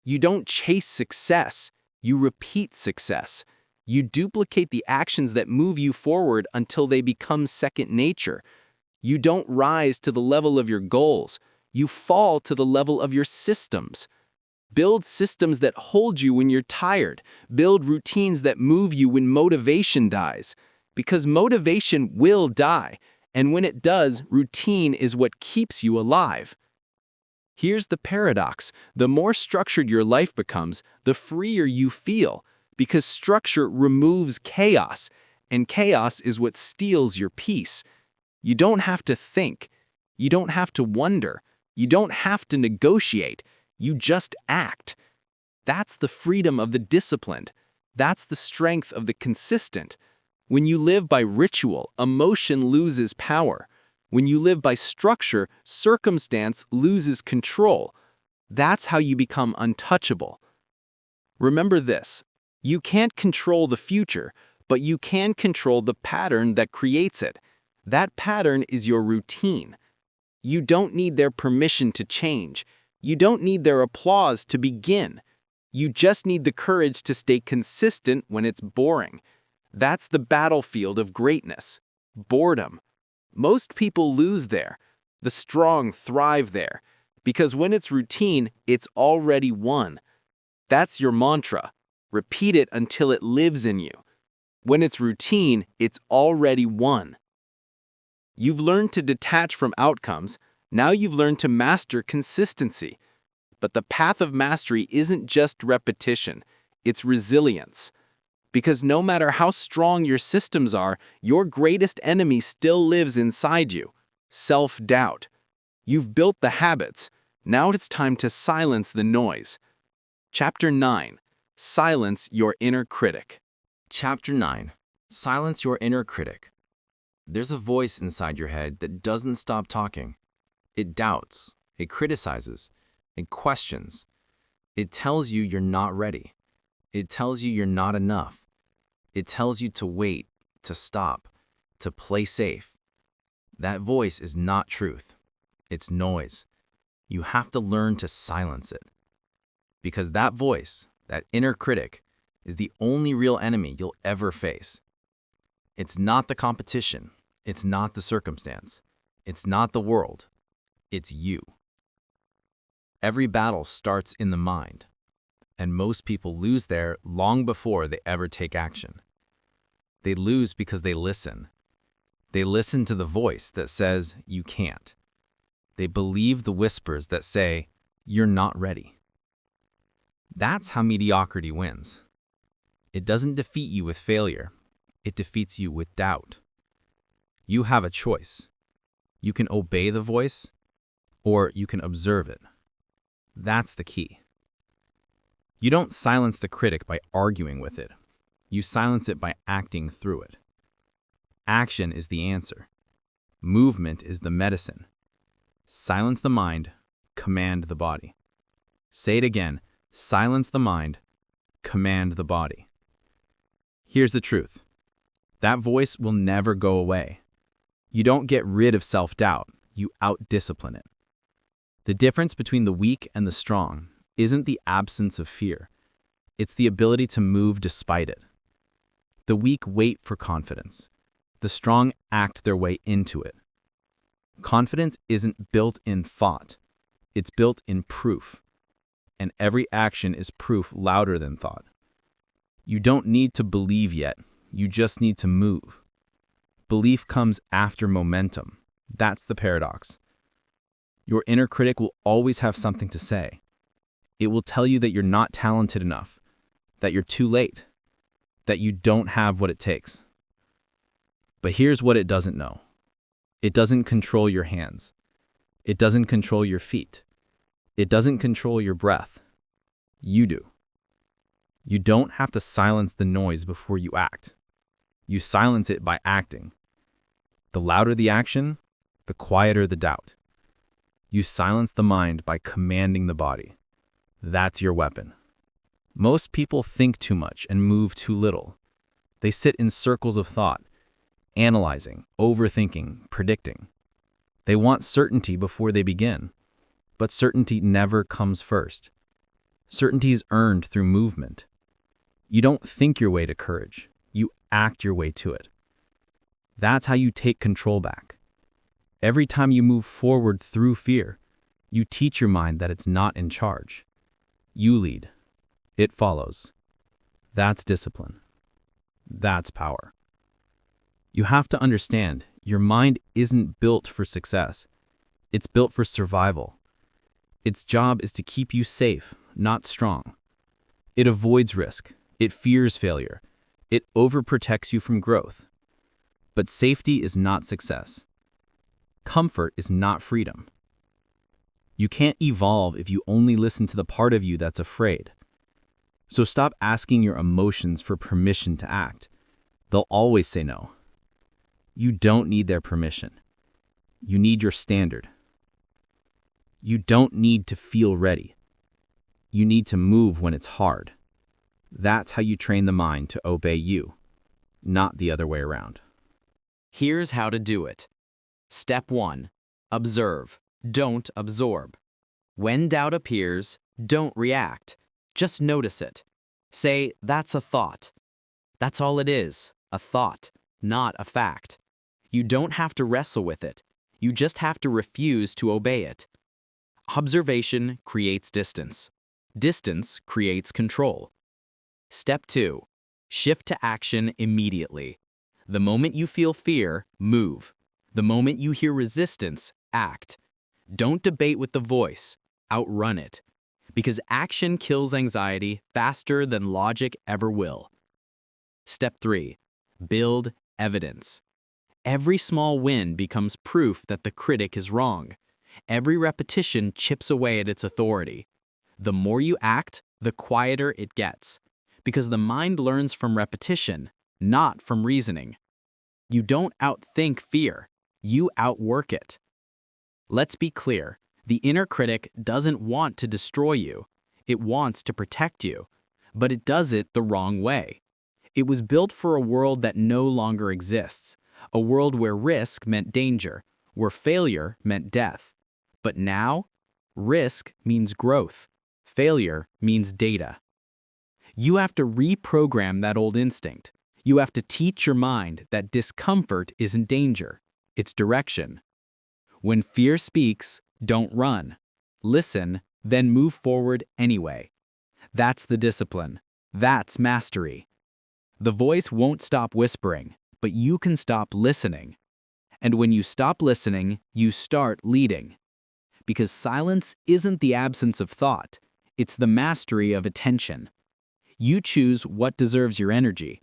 You don't chase success, you repeat success. You duplicate the actions that move you forward until they become second nature. You don't rise to the level of your goals, you fall to the level of your systems. Build systems that hold you when you're tired. Build routines that move you when motivation dies. Because motivation will die, and when it does, routine is what keeps you alive. Here's the paradox. The more structured your life becomes, the freer you feel, because structure removes chaos, and chaos is what steals your peace. You don't have to think. You don't have to wonder. You don't have to negotiate. You just act. That's the freedom of the disciplined. That's the strength of the consistent. When you live by ritual, emotion loses power. When you live by structure, circumstance loses control. That's how you become untouchable. Remember this: you can't control the future, but you can control the pattern that creates it. That pattern is your routine. You don't need their permission to change. You don't need their applause to begin. You just need the courage to stay consistent when it's boring. That's the battlefield of greatness. Boredom. Most people lose there. The strong thrive there. Because when it's routine, it's already won. That's your mantra. Repeat it until it lives in you. When it's routine, it's already won. You've learned to detach from outcomes. Now you've learned to master consistency. But the path of mastery isn't just repetition. It's resilience. Because no matter how strong your systems are, your greatest enemy still lives inside you: self-doubt. You've built the habits. Now it's time to silence the noise. Chapter 9. Silence your inner critic. Chapter 9. Silence your inner critic. There's a voice inside your head that doesn't stop talking. It doubts, it criticizes, it questions. It tells you you're not ready. It tells you you're not enough. It tells you to wait, to stop, to play safe. That voice is not truth. It's noise. You have to learn to silence it. Because that voice, that inner critic, is the only real enemy you'll ever face. It's not the competition. It's not the circumstance. It's not the world. It's you. Every battle starts in the mind, and most people lose there long before they ever take action. They lose because they listen. They listen to the voice that says, you can't. They believe the whispers that say, you're not ready. That's how mediocrity wins. It doesn't defeat you with failure. It defeats you with doubt. You have a choice. You can obey the voice, or you can observe it. That's the key. You don't silence the critic by arguing with it. You silence it by acting through it. Action is the answer. Movement is the medicine. Silence the mind, command the body. Say it again, silence the mind, command the body. Here's the truth. That voice will never go away. You don't get rid of self-doubt, you out-discipline it. The difference between the weak and the strong isn't the absence of fear. It's the ability to move despite it. The weak wait for confidence. The strong act their way into it. Confidence isn't built in thought. It's built in proof. And every action is proof louder than thought. You don't need to believe yet. You just need to move. Belief comes after momentum. That's the paradox. Your inner critic will always have something to say. It will tell you that you're not talented enough, that you're too late, that you don't have what it takes. But here's what it doesn't know. It doesn't control your hands. It doesn't control your feet. It doesn't control your breath. You do. You don't have to silence the noise before you act. You silence it by acting. The louder the action, the quieter the doubt. You silence the mind by commanding the body. That's your weapon. Most people think too much and move too little. They sit in circles of thought, analyzing, overthinking, predicting. They want certainty before they begin, but certainty never comes first. Certainty is earned through movement. You don't think your way to courage, you act your way to it. That's how you take control back. Every time you move forward through fear, you teach your mind that it's not in charge. You lead. It follows. That's discipline. That's power. You have to understand, your mind isn't built for success. It's built for survival. Its job is to keep you safe, not strong. It avoids risk. It fears failure. It overprotects you from growth. But safety is not success. Comfort is not freedom. You can't evolve if you only listen to the part of you that's afraid. So stop asking your emotions for permission to act. They'll always say no. You don't need their permission. You need your standard. You don't need to feel ready. You need to move when it's hard. That's how you train the mind to obey you, not the other way around. Here's how to do it. Step 1. Observe. Don't absorb. When doubt appears, don't react. Just notice it. Say, that's a thought. That's all it is, a thought, not a fact. You don't have to wrestle with it. You just have to refuse to obey it. Observation creates distance. Distance creates control. Step 2. Shift to action immediately. The moment you feel fear, move. The moment you hear resistance, act. Don't debate with the voice. Outrun it. Because action kills anxiety faster than logic ever will. Step 3. Build evidence. Every small win becomes proof that the critic is wrong. Every repetition chips away at its authority. The more you act, the quieter it gets. Because the mind learns from repetition, not from reasoning. You don't outthink fear. You outwork it. Let's be clear. The inner critic doesn't want to destroy you. It wants to protect you. But it does it the wrong way. It was built for a world that no longer exists. A world where risk meant danger, where failure meant death. But now, risk means growth. Failure means data. You have to reprogram that old instinct. You have to teach your mind that discomfort isn't danger. It's direction. When fear speaks, don't run. Listen, then move forward anyway. That's the discipline. That's mastery. The voice won't stop whispering, but you can stop listening. And when you stop listening, you start leading. Because silence isn't the absence of thought, it's the mastery of attention. You choose what deserves your energy.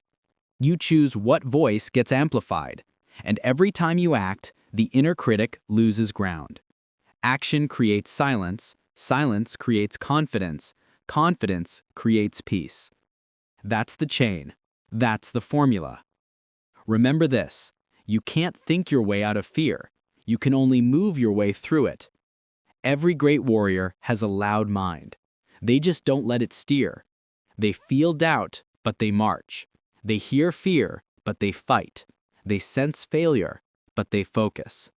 You choose what voice gets amplified. And every time you act, the inner critic loses ground. Action creates silence, silence creates confidence, confidence creates peace. That's the chain. That's the formula. Remember this, you can't think your way out of fear. You can only move your way through it. Every great warrior has a loud mind. They just don't let it steer. They feel doubt, but they march. They hear fear, but they fight. They sense failure, but they focus.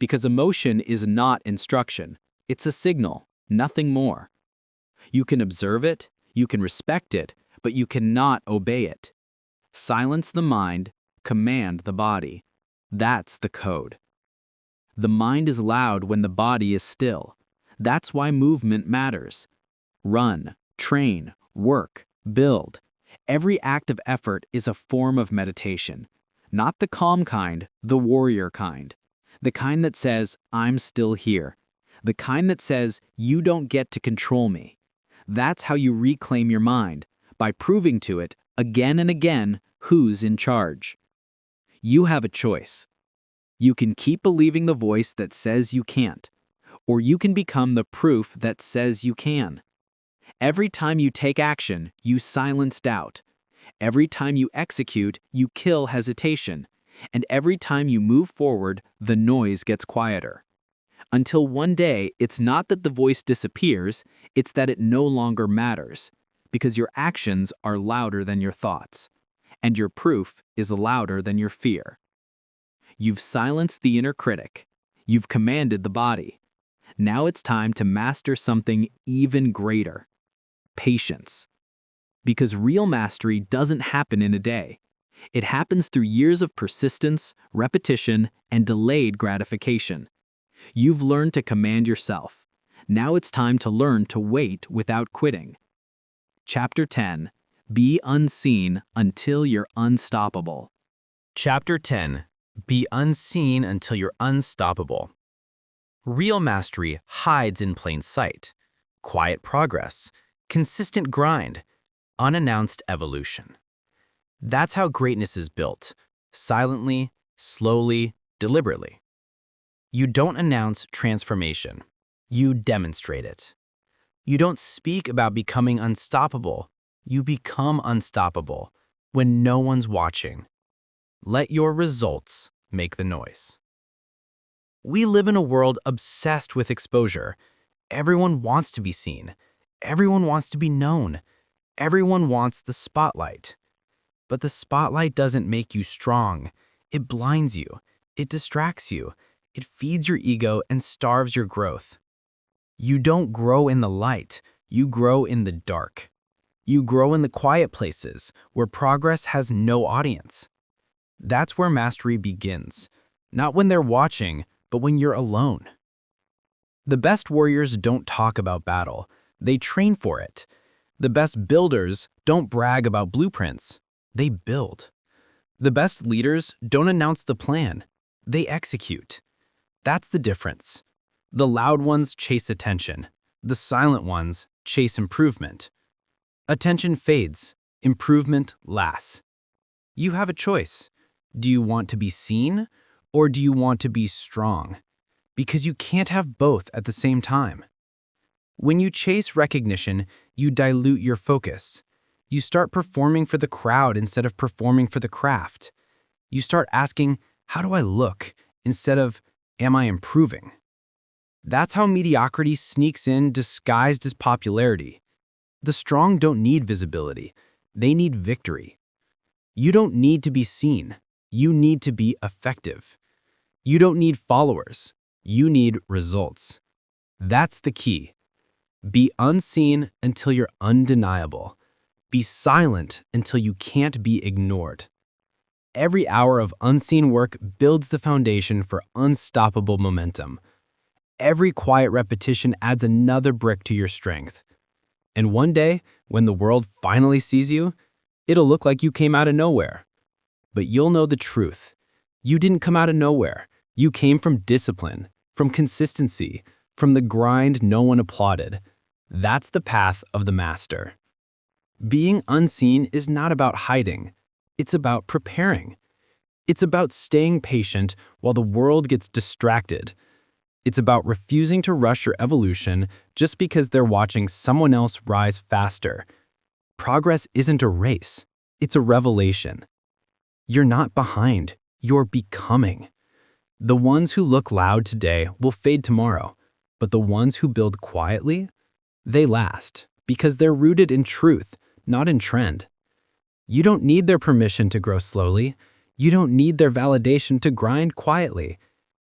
Because emotion is not instruction. It's a signal, nothing more. You can observe it, you can respect it, but you cannot obey it. Silence the mind, command the body. That's the code. The mind is loud when the body is still. That's why movement matters. Run, train, work, build. Every act of effort is a form of meditation. Not the calm kind, the warrior kind. The kind that says, I'm still here. The kind that says, you don't get to control me. That's how you reclaim your mind, by proving to it, again and again, who's in charge. You have a choice. You can keep believing the voice that says you can't, or you can become the proof that says you can. Every time you take action, you silence doubt. Every time you execute, you kill hesitation. And every time you move forward, the noise gets quieter. Until one day, it's not that the voice disappears, it's that it no longer matters. Because your actions are louder than your thoughts. And your proof is louder than your fear. You've silenced the inner critic. You've commanded the body. Now it's time to master something even greater. Patience. Because real mastery doesn't happen in a day. It happens through years of persistence, repetition, and delayed gratification. You've learned to command yourself. Now it's time to learn to wait without quitting. Chapter 10. Be unseen until you're unstoppable. Chapter 10. Be unseen until you're unstoppable. Real mastery hides in plain sight. Quiet progress, consistent grind, unannounced evolution. That's how greatness is built, silently, slowly, deliberately. You don't announce transformation. You demonstrate it. You don't speak about becoming unstoppable. You become unstoppable when no one's watching. Let your results make the noise. We live in a world obsessed with exposure. Everyone wants to be seen. Everyone wants to be known. Everyone wants the spotlight. But the spotlight doesn't make you strong. It blinds you. It distracts you. It feeds your ego and starves your growth. You don't grow in the light. You grow in the dark. You grow in the quiet places where progress has no audience. That's where mastery begins. Not when they're watching, but when you're alone. The best warriors don't talk about battle. They train for it. The best builders don't brag about blueprints. They build. The best leaders don't announce the plan. They execute. That's the difference. The loud ones chase attention. The silent ones chase improvement. Attention fades. Improvement lasts. You have a choice. Do you want to be seen, or do you want to be strong? Because you can't have both at the same time. When you chase recognition, you dilute your focus. You start performing for the crowd instead of performing for the craft. You start asking, how do I look, instead of, am I improving? That's how mediocrity sneaks in disguised as popularity. The strong don't need visibility. They need victory. You don't need to be seen. You need to be effective. You don't need followers. You need results. That's the key. Be unseen until you're undeniable. Be silent until you can't be ignored. Every hour of unseen work builds the foundation for unstoppable momentum. Every quiet repetition adds another brick to your strength. And one day, when the world finally sees you, it'll look like you came out of nowhere. But you'll know the truth. You didn't come out of nowhere. You came from discipline, from consistency, from the grind no one applauded. That's the path of the master. Being unseen is not about hiding. It's about preparing. It's about staying patient while the world gets distracted. It's about refusing to rush your evolution just because they're watching someone else rise faster. Progress isn't a race. It's a revelation. You're not behind. You're becoming. The ones who look loud today will fade tomorrow, but the ones who build quietly, they last because they're rooted in truth, not in trend. You don't need their permission to grow slowly. You don't need their validation to grind quietly.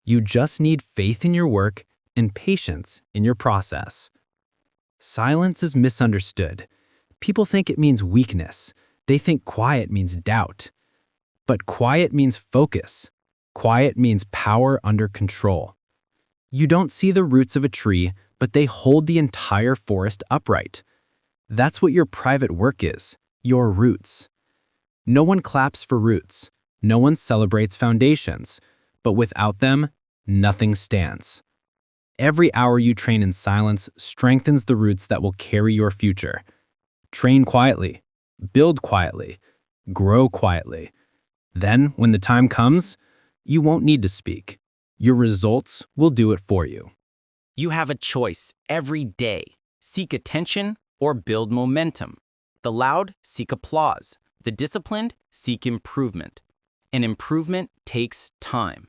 You just need faith in your work and patience in your process. Silence is misunderstood. People think it means weakness. They think quiet means doubt. But quiet means focus. Quiet means power under control. You don't see the roots of a tree, but they hold the entire forest upright. That's what your private work is, your roots. No one claps for roots. No one celebrates foundations. But without them, nothing stands. Every hour you train in silence strengthens the roots that will carry your future. Train quietly, build quietly, grow quietly. Then, when the time comes, you won't need to speak. Your results will do it for you. You have a choice every day. Seek attention or build momentum. The loud seek applause. The disciplined seek improvement. And improvement takes time.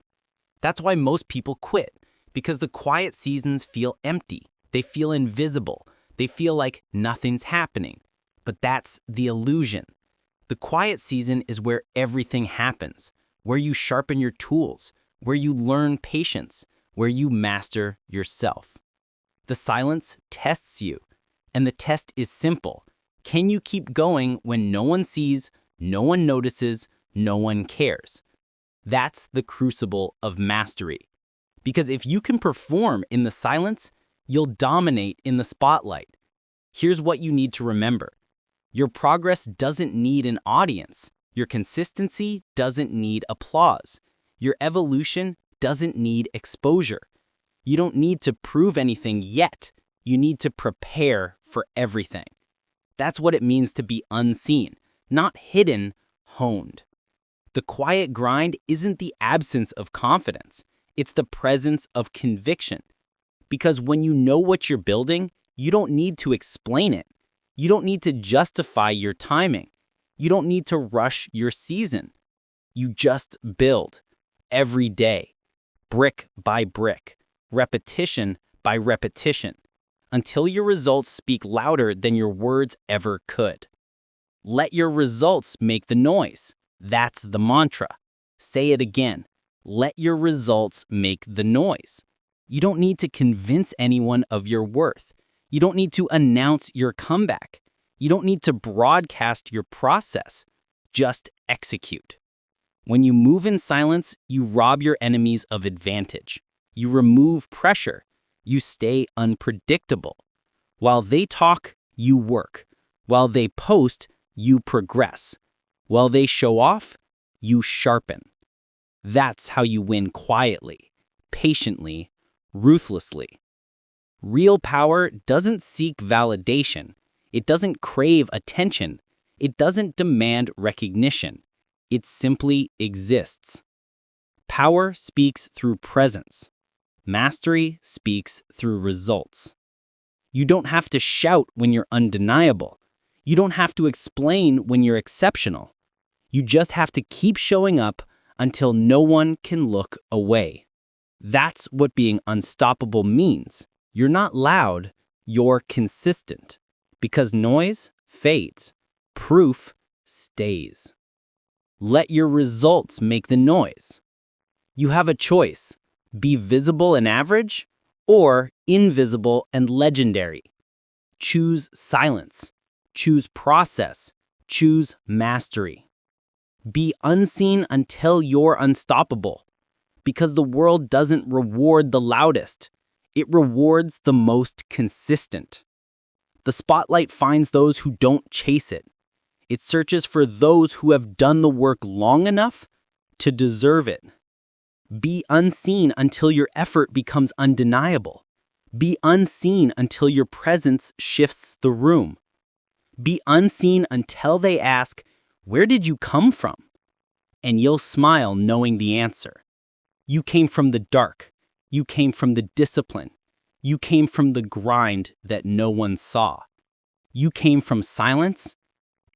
That's why most people quit, because the quiet seasons feel empty. They feel invisible. They feel like nothing's happening. But that's the illusion. The quiet season is where everything happens, where you sharpen your tools, where you learn patience, where you master yourself. The silence tests you, and the test is simple. Can you keep going when no one sees, no one notices, no one cares? That's the crucible of mastery. Because if you can perform in the silence, you'll dominate in the spotlight. Here's what you need to remember. Your progress doesn't need an audience. Your consistency doesn't need applause. Your evolution doesn't need exposure. You don't need to prove anything yet. You need to prepare for everything. That's what it means to be unseen, not hidden, honed. The quiet grind isn't the absence of confidence. It's the presence of conviction. Because when you know what you're building, you don't need to explain it. You don't need to justify your timing. You don't need to rush your season. You just build every day, brick by brick, repetition by repetition, until your results speak louder than your words ever could. Let your results make the noise. That's the mantra. Say it again. Let your results make the noise. You don't need to convince anyone of your worth. You don't need to announce your comeback. You don't need to broadcast your process. Just execute. When you move in silence, you rob your enemies of advantage. You remove pressure. You stay unpredictable. While they talk, you work. While they post, you progress. While they show off, you sharpen. That's how you win quietly, patiently, ruthlessly. Real power doesn't seek validation. It doesn't crave attention. It doesn't demand recognition. It simply exists. Power speaks through presence. Mastery speaks through results. You don't have to shout when you're undeniable. You don't have to explain when you're exceptional. You just have to keep showing up until no one can look away. That's what being unstoppable means. You're not loud, you're consistent. Because noise fades, proof stays. Let your results make the noise. You have a choice: be visible and average, or invisible and legendary. Choose silence. Choose process. Choose mastery. Be unseen until you're unstoppable. Because the world doesn't reward the loudest. It rewards the most consistent. The spotlight finds those who don't chase it. It searches for those who have done the work long enough to deserve it. Be unseen until your effort becomes undeniable. Be unseen until your presence shifts the room. Be unseen until they ask, "Where did you come from?" And you'll smile knowing the answer. You came from the dark. You came from the discipline. You came from the grind that no one saw. You came from silence,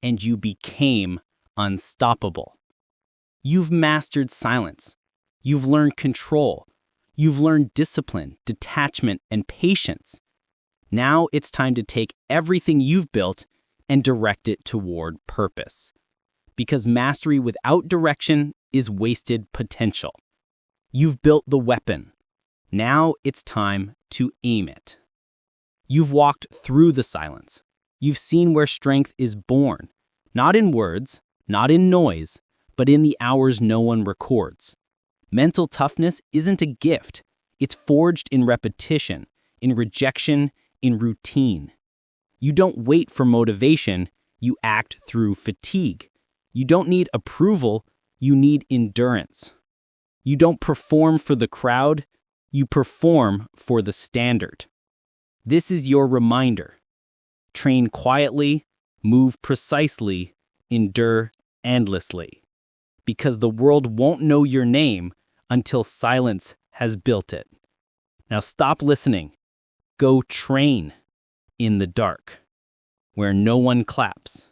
and you became unstoppable. You've mastered silence. You've learned control. You've learned discipline, detachment, and patience. Now it's time to take everything you've built and direct it toward purpose. Because mastery without direction is wasted potential. You've built the weapon. Now it's time to aim it. You've walked through the silence. You've seen where strength is born, not in words, not in noise, but in the hours no one records. Mental toughness isn't a gift. It's forged in repetition, in rejection, in routine. You don't wait for motivation, you act through fatigue. You don't need approval, you need endurance. You don't perform for the crowd, you perform for the standard. This is your reminder. Train quietly, move precisely, endure endlessly. Because the world won't know your name until silence has built it. Now stop listening. Go train in the dark, where no one claps.